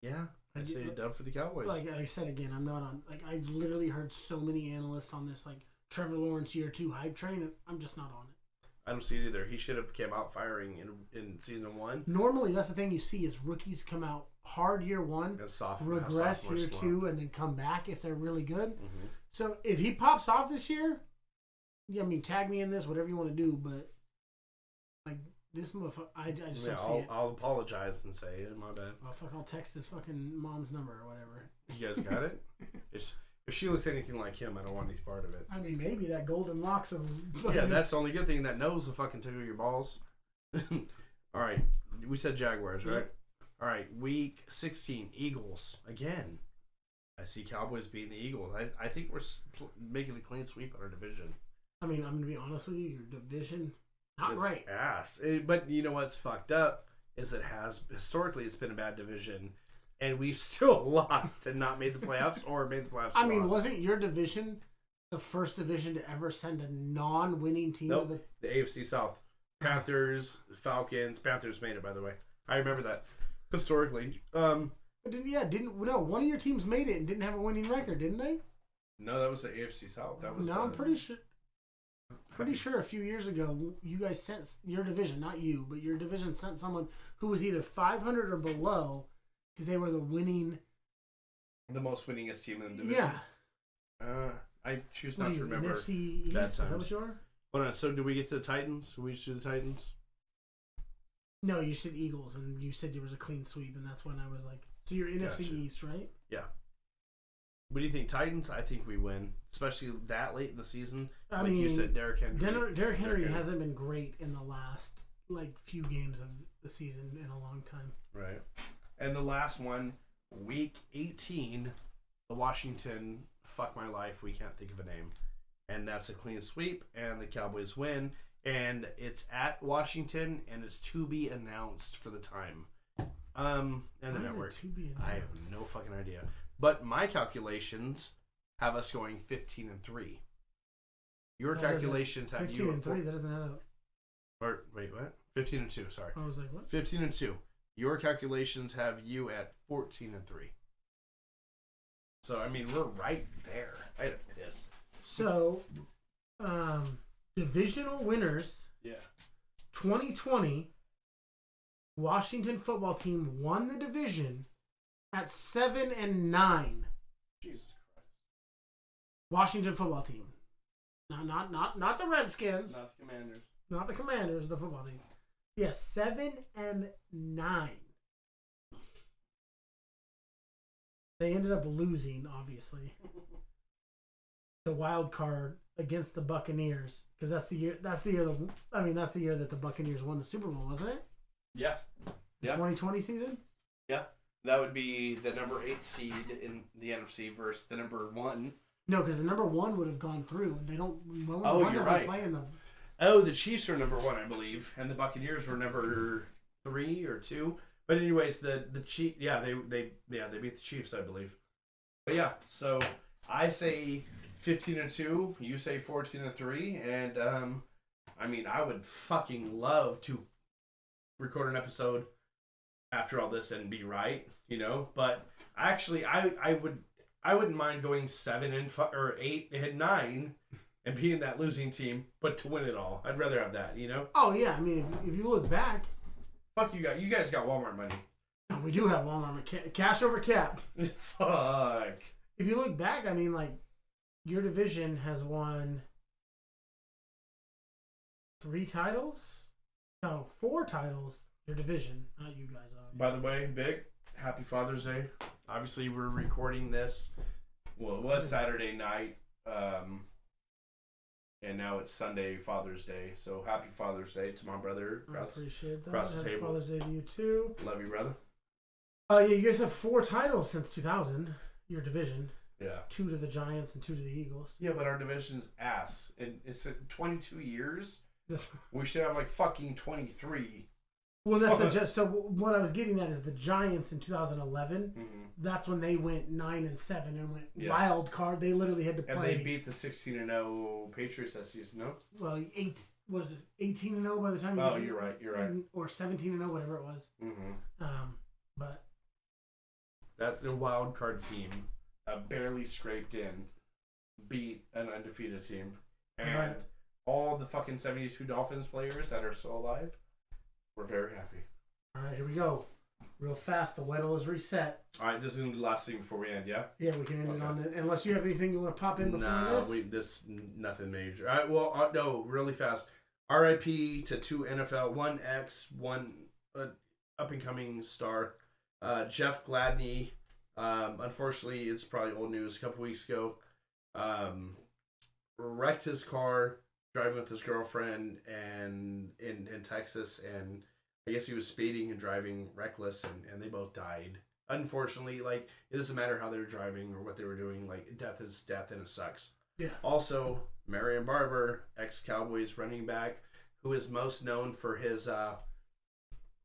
Yeah, I'd say a dub for the Cowboys. Like I said again, I'm not on. Like, I've literally heard so many analysts on this like Trevor Lawrence year 2 hype train, and I'm just not on it. I don't see it either. He should have came out firing in season 1. Normally, that's the thing you see is rookies come out hard year 1, regress year 2, and then come back if they're really good. Mm-hmm. So if he pops off this year. Yeah, I mean, tag me in this, whatever you want to do, but like this motherfucker, I just don't see it. I'll apologize and say, my bad. Well, fuck, I'll text his fucking mom's number or whatever. You guys got it? If she looks anything like him, I don't want any part of it. I mean, maybe that golden locks of. Yeah, that's the only good thing. That nose will fucking tickle your balls. All right. We said Jaguars, right? All right. Week 16, Eagles again. I see Cowboys beating the Eagles. I think we're making a clean sweep on our division. I mean, I'm going to be honest with you. Your division, not It's great. Ass. But you know what's fucked up is historically it's been a bad division, and we've still lost and not made the playoffs or made the playoffs. I mean, wasn't your division the first division to ever send a non-winning team Nope. to the AFC South? Panthers, Falcons. Panthers made it, by the way. I remember that historically. One of your teams made it and didn't have a winning record, didn't they? No, that was the AFC South. That was I'm pretty sure. Pretty sure a few years ago you guys sent your division, not you, but your division sent someone who was either 500 or below because they were the most winningest team in the division. Yeah. I choose not to remember. NFC East? Is that what you are? Hold on. So, did we get to the Titans? Did we just do the Titans? No, you said Eagles, and you said there was a clean sweep, and that's when I was like, so you're NFC East, right? Yeah. What do you think, Titans? I think we win, especially that late in the season. I mean, you said Derrick Henry. Derrick Henry hasn't been great in the last few games of the season in a long time. Right. And the last one, Week 18, the Washington. Fuck my life. We can't think of a name, and that's a clean sweep, and the Cowboys win, and it's at Washington, and it's to be announced for the time. And the network. I have no fucking idea. But my calculations have us going 15-3. Your calculations have you 15-3. That doesn't add up. Or wait, what? 15-2. Sorry. I was like, what? 15-2. Your calculations have you at 14-3. So I mean, we're right there. I had a piss. So, divisional winners. Yeah. 2020. Washington football team won the division at 7-9. Jesus Christ. Washington football team. Not the Redskins. Not the Commanders. Not the Commanders, the football team. Yes, 7-9. They ended up losing, obviously. The wild card against the Buccaneers, because that's the year that the Buccaneers won the Super Bowl, wasn't it? Yeah. The 2020 season? Yeah. That would be the number 8 seed in the NFC versus the number 1. No, because the number 1 would have gone through. They don't. You're right. Play in the... Oh, the Chiefs are number 1, I believe, and the Buccaneers were number 3 or 2. But anyways, the Chiefs, they beat the Chiefs, I believe. But yeah, so I say 15-2, you say 14-3, and I mean, I would fucking love to record an episode after all this and be right, But actually, I wouldn't mind going 7 or 8-9 and being that losing team, but to win it all, I'd rather have that, Oh yeah, I mean, if you look back. Fuck you guys. You guys got Walmart money. No, we do have Walmart cash over cap. Fuck. If you look back, I mean, your division has won 3 titles. No, 4 titles. Your division, not you guys. By the way, Big, happy Father's Day. Obviously, we're recording this. Well, it was Saturday night. And now it's Sunday, Father's Day. So happy Father's Day to my brother. I appreciate that. Across the Happy table. Father's Day to you too. Love you, brother. Oh yeah, you guys have 4 titles since 2000. Your division. Yeah. 2 to the Giants and 2 to the Eagles. Yeah, but our division's ass. And it's 22 years. We should have fucking 23. Well, that's so what I was getting at is the Giants in 2011. Mm-hmm. That's when they went 9-7 and went wild card. They literally had to play. And they beat the 16-0 Patriots that season, no? Well, 18-0 by the time. You're right. Or 17-0, whatever it was. Mm-hmm. But that's the wild card team. Barely scraped in, beat an undefeated team, and all the fucking 72 Dolphins players that are still alive. We're very happy. All right, here we go. Real fast, the Weddle is reset. All right, this is going to be the last thing before we end, yeah? Yeah, we can end it on it. Unless you have anything you want to pop in before this? Nothing major. All right, well, no, really fast. RIP to 2 NFL, 1 X, 1 up-and-coming star. Jeff Gladney, unfortunately, it's probably old news, a couple weeks ago, wrecked his car driving with his girlfriend and in Texas, and I guess he was speeding and driving reckless, and they both died. Unfortunately, like, it doesn't matter how they were driving or what they were doing. Like, death is death, and it sucks. Yeah. Also, Marion Barber, ex-Cowboys running back, who is most known for his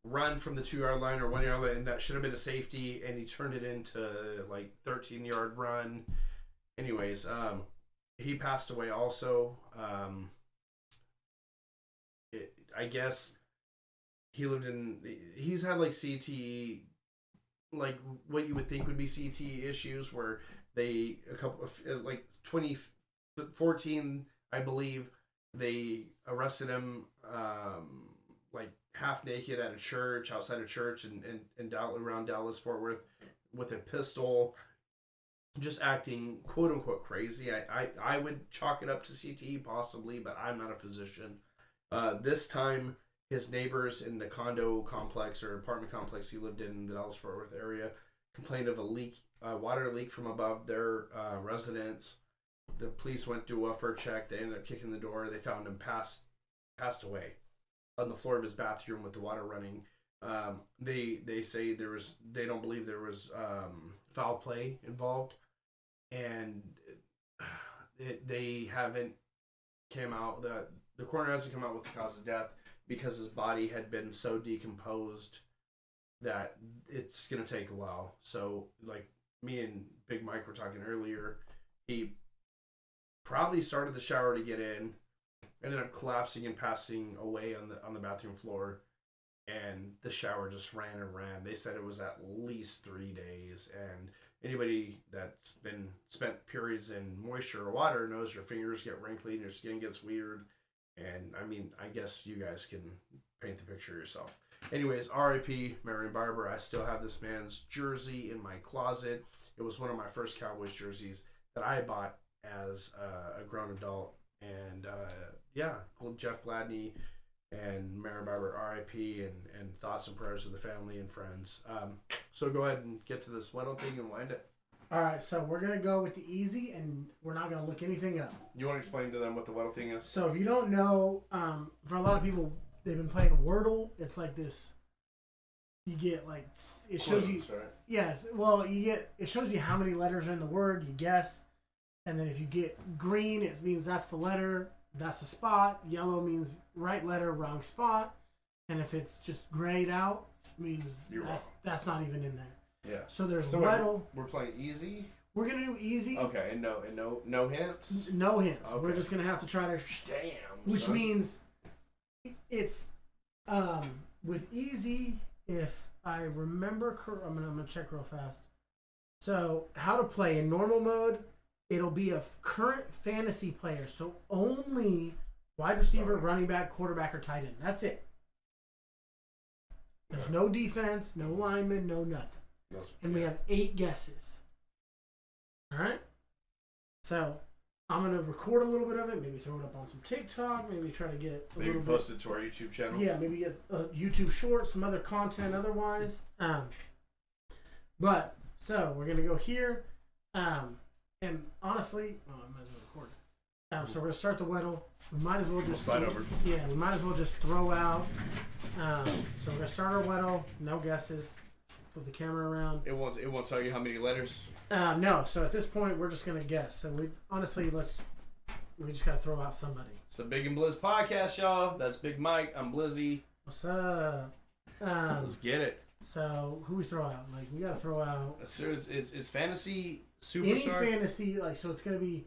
run from the 2-yard line or 1-yard line, and that should have been a safety, and he turned it into like 13-yard run. Anyways, he passed away also. I guess he's had like CTE, like what you would think would be CTE issues, where they, a couple of, like 2014, I believe, they arrested him like half naked at a church, outside a church in around Dallas, Fort Worth, with a pistol, just acting quote unquote crazy. I would chalk it up to CTE possibly, but I'm not a physician. This time, his neighbors in the condo complex or apartment complex he lived in the Dallas Fort Worth area complained of a leak, water leak from above their residence. The police went to do a welfare check. They ended up kicking the door. They found him passed away on the floor of his bathroom with the water running. They say they don't believe there was foul play involved, and they haven't came out that the coroner hasn't come out with the cause of death because his body had been so decomposed that it's gonna take a while. So, like me and Big Mike were talking earlier, he probably started the shower to get in, ended up collapsing and passing away on the bathroom floor, and the shower just ran and ran. They said it was at least 3 days, and anybody that's been spent periods in moisture or water knows your fingers get wrinkly and your skin gets weird. And I mean, I guess you guys can paint the picture yourself. Anyways, R.I.P. Marion Barber. I still have this man's jersey in my closet. It was one of my first Cowboys jerseys that I bought as a grown adult. And yeah, Jeff Gladney and Marion Barber, R.I.P. and thoughts and prayers to the family and friends. So go ahead and get to this Weddle thing and wind it. All right, so we're going to go with the easy, and we're not going to look anything up. You want to explain to them what the Weddle thing is? So if you don't know, for a lot of people, they've been playing Wordle. It's like this. You get like, it shows you. Right? Yes, well, it shows you how many letters are in the word. You guess, and then if you get green, it means that's the letter, that's the spot. Yellow means right letter, wrong spot, and if it's just grayed out, it means that's not even in there. Yeah. So there's Weddle. We're playing easy. We're gonna do easy. Okay, and no hints. No hints. Okay. We're just gonna have to try to. Damn. Which means it's with easy. If I remember, I'm gonna check real fast. So how to play in normal mode? It'll be a current fantasy player. So only wide receiver, running back, quarterback, or tight end. That's it. There's no defense, no lineman, no nothing. And we have 8 guesses. All right? So I'm going to record a little bit of it, maybe throw it up on some TikTok, maybe try to get a little bit. Post it to our YouTube channel. Yeah, maybe get a YouTube short, some other content otherwise. But, so we're going to go here. And honestly, I might as well record. So we're going to start the Weddle. We might as well just slide over. Yeah, we might as well just throw out. So we're going to start our Weddle. No guesses. With the camera around. It won't tell you how many letters? No, so at this point we're just gonna guess. So we just gotta throw out somebody. It's the Big and Blizz podcast, y'all. That's Big Mike. I'm Blizzy. What's up? Let's get it. So who we throw out? Like we gotta throw out it's fantasy superstar. Any fantasy, like so it's gonna be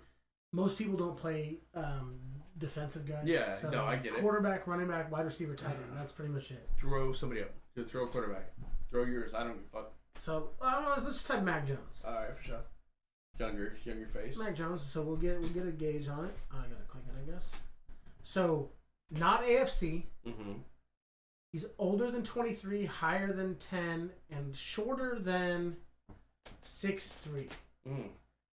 most people don't play defensive guys. Yeah, so no, I get it. Quarterback, running back, wide receiver, tight end. That's pretty much it. Throw somebody up. Throw a quarterback. Throw yours. I don't give a fuck. So let's just type Mac Jones. All right, for sure. Younger face. Mac Jones. So we'll get a gauge on it. I gotta click it, I guess. So not AFC. Mm-hmm. He's older than 23, higher than 10, and shorter than 6'3". Mm.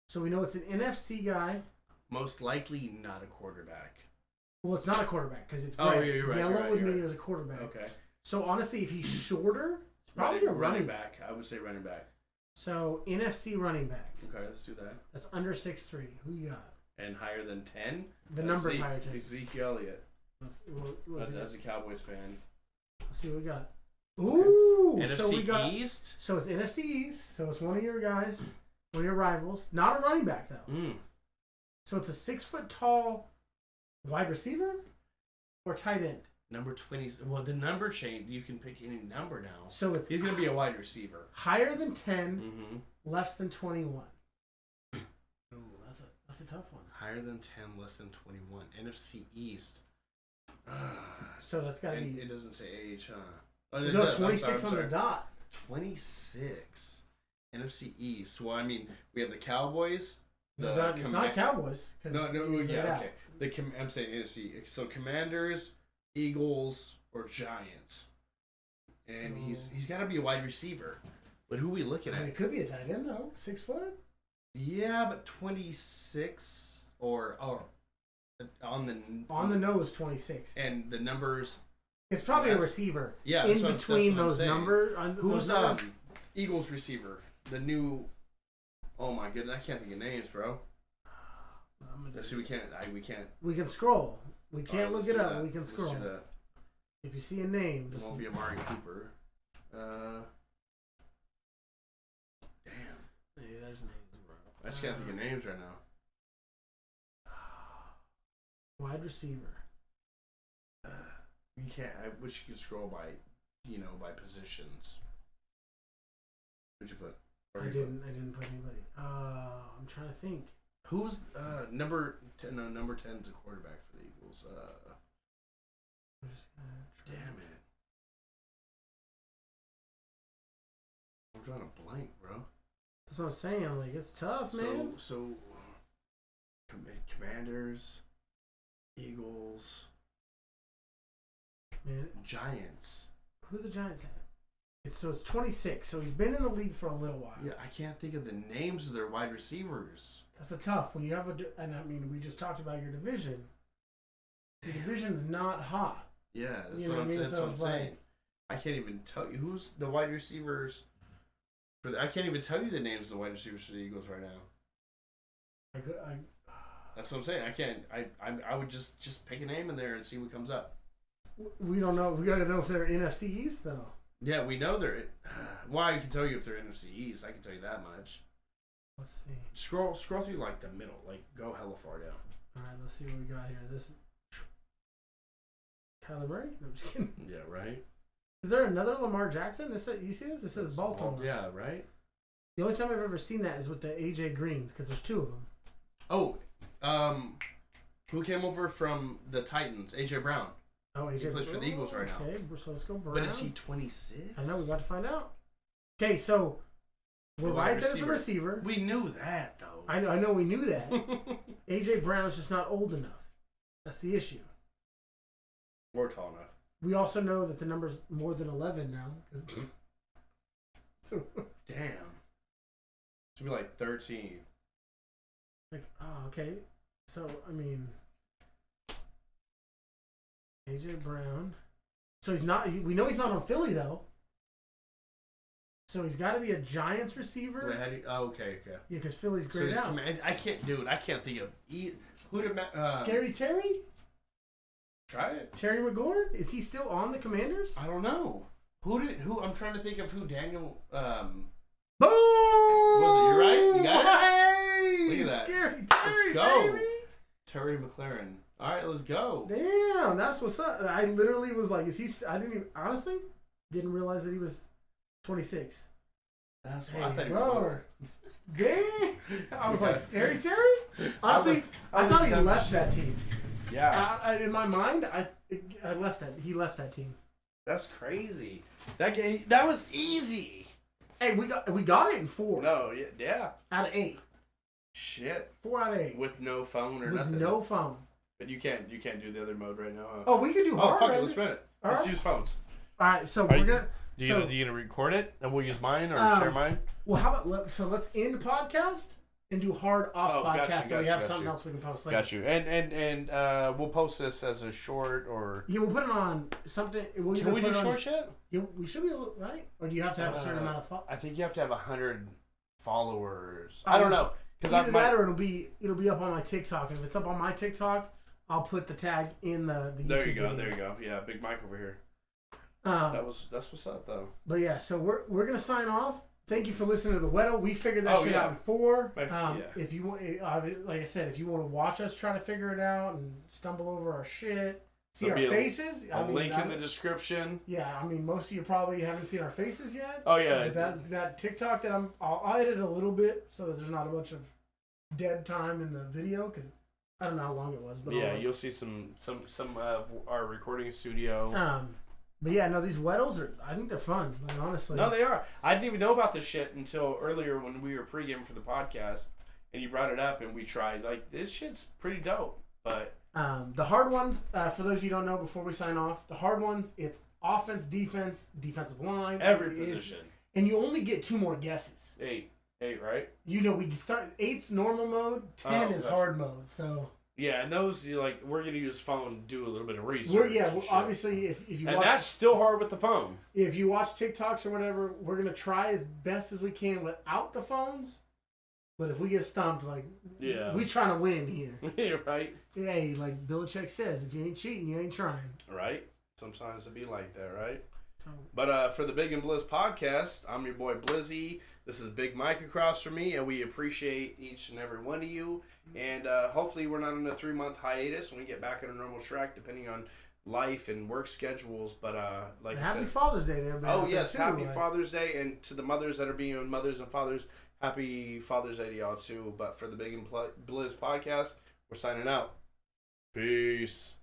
So we know it's an NFC guy. Most likely not a quarterback. Well, it's not a quarterback because it's gray. Oh, yeah, you're right. Yellow would mean it was a quarterback. Okay. So honestly, if he's shorter, it's probably a running back. I would say running back. So NFC running back. Okay, let's do that. That's under 6'3". Who you got? And higher than 10? The number's higher than 10. Ezekiel Elliott. As a Cowboys fan. Let's see what we got. Ooh! NFC so we got, East? So it's NFC East. So it's one of your guys, one of your rivals. Not a running back, though. So it's a 6 foot tall wide receiver or tight end? Number 20. Well, the number change, you can pick any number now. So he's going to be a wide receiver. Higher than 10, less than 21. Ooh, that's a tough one. Higher than 10, less than 21. NFC East. So that's got to be. It doesn't say age, huh? Oh, no, 26 on the dot. 26. NFC East. Well, I mean, we have the Cowboys. It's not Cowboys. No, yeah, okay. I'm saying NFC. So Commanders, Eagles, or Giants. And he's got to be a wide receiver. But who are we looking at? It could be a tight end, though. 6 foot? Yeah, but 26 or on the nose 26. And the numbers. It's probably a receiver. Yeah, in between those numbers. Who's Eagles receiver? The new. Oh my goodness, I can't think of names, bro. Let's see, we can't. We can scroll. We can't look it up. That. We can scroll. Let's do that. If you see a name, it won't be Amari Cooper. Damn. Hey, there's names, bro. I just can't think of names right now. Wide receiver. You can't. I wish you could scroll by, by positions. What'd you put? I didn't put anybody. I'm trying to think. Who's number 10? No, number 10 is a quarterback for the Eagles. Damn it! I'm drawing a blank, bro. That's what I'm saying. Like, it's tough, man. So, Commanders, Eagles, man, Giants. Who the Giants have? It's 26. So he's been in the league for a little while. Yeah, I can't think of the names of their wide receivers. That's a tough when you have and I mean, we just talked about your division. Your division's not hot. Yeah, that's what I'm saying. That's what I'm saying. I can't even tell you who's the wide receivers. I can't even tell you the names of the wide receivers for the Eagles right now. That's what I'm saying. I can't. I would just pick a name in there and see what comes up. We don't know. We got to know if they're NFC East though. Yeah, we know they're. Well, I can tell you if they're NFC East. I can tell you that much. Let's see. Scroll through like the middle. Like go hella far down. All right, let's see what we got here. This Kyler Murray? No, I'm just kidding. Yeah, right. Is there another Lamar Jackson? You see this? It says Baltimore. Yeah, right. The only time I've ever seen that is with the AJ Greens because there's 2 of them. Oh, who came over from the Titans? AJ Brown. Oh, AJ He plays for the Eagles right now. Okay, so let's go Brown. But is he 26? I know, we're about to find out. Okay, so we're right there as a receiver. We knew that, though. I know we knew that. AJ Brown's just not old enough. That's the issue. Or tall enough. We also know that the number's more than 11 now. So damn. Should be like 13. Like, oh, okay. So, I mean, AJ Brown. So he's not. We know he's not on Philly though. So he's got to be a Giants receiver. Wait, how do you? Oh, okay. Yeah, because Philly's grayed out. I can't do it. I can't think of who to. Scary Terry. Try it. Terry McLaurin? Is he still on the Commanders? I don't know. Who? I'm trying to think of who Daniel. Boom! Was it? You right? You got it. Hey! Look at that. Scary Terry, let's go. baby. Terry McLaurin. All right, let's go. Damn, that's what's up. I literally was like, is he? I didn't even honestly didn't realize that he was 26. That's why I thought he was older. Damn! I was like, Scary Terry? Honestly, I thought he left that team. Yeah. In my mind, I left that. He left that team. That's crazy. That was easy. Hey, we got it in 4. No, yeah. Out of 8. Shit. 4 out of 8. With no phone or With nothing. With no phone. But you can't do the other mode right now. Huh? Oh, we could do hard. Oh, fuck it. Let's run it. All Let's right. use phones. All right, so we're gonna. You gonna record it and we'll use mine or share mine? Well, how about let's end the podcast and do hard off podcast so we have something else we can post later. Got you. And we'll post this as a short or. Yeah, we'll put it on something. Can we do short yet? Yeah, we should be able to, right? Or do you have to have a certain amount of followers? I think you have to have 100 followers. I don't know. Either that or it'll be up on my TikTok. If it's up on my TikTok, I'll put the tag in the YouTube There you go. video. There you go. Yeah, Big Mike over here. That's what's up though. But yeah, so we're gonna sign off. Thank you for listening to the Weddle. We figured that shit out before. If you want, like I said, if you want to watch us try to figure it out and stumble over our shit, see our faces. A link in the description. Yeah, I mean, most of you probably haven't seen our faces yet. Oh yeah. That TikTok that I'll edit a little bit so that there's not a bunch of dead time in the video because I don't know how long it was. But yeah, you'll see some of our recording studio. But yeah, no, these Weddles I think they're fun. Like, honestly, no, they are. I didn't even know about this shit until earlier when we were pre-gaming for the podcast, and you brought it up, and we tried. Like, this shit's pretty dope. But the hard ones, for those you don't know, before we sign off, the hard ones, it's offense, defense, defensive line, every position, and you only get 2 more guesses. 8, right? You know, we start 8's normal mode, 10 is hard mode. So. Yeah, and those we're gonna use phone to do a little bit of research. Obviously, if you and watch, that's still hard with the phone. If you watch TikToks or whatever, we're gonna try as best as we can without the phones. But if we get stumped, we trying to win here. Yeah, right. Hey, like Belichick says, if you ain't cheating, you ain't trying. Right. Sometimes it be like that, right? So. But for the Big and Blizz podcast, I'm your boy Blizzy. This is Big Mike across from me, and we appreciate each and every one of you. And hopefully we're not on a 3-month hiatus and we get back on a normal track depending on life and work schedules. But like I said, Happy Father's Day to everybody. Oh, yes. Happy Father's Day. And to the mothers that are being mothers and fathers, happy Father's Day to y'all too. But for the Big and Blizz podcast, we're signing out. Peace.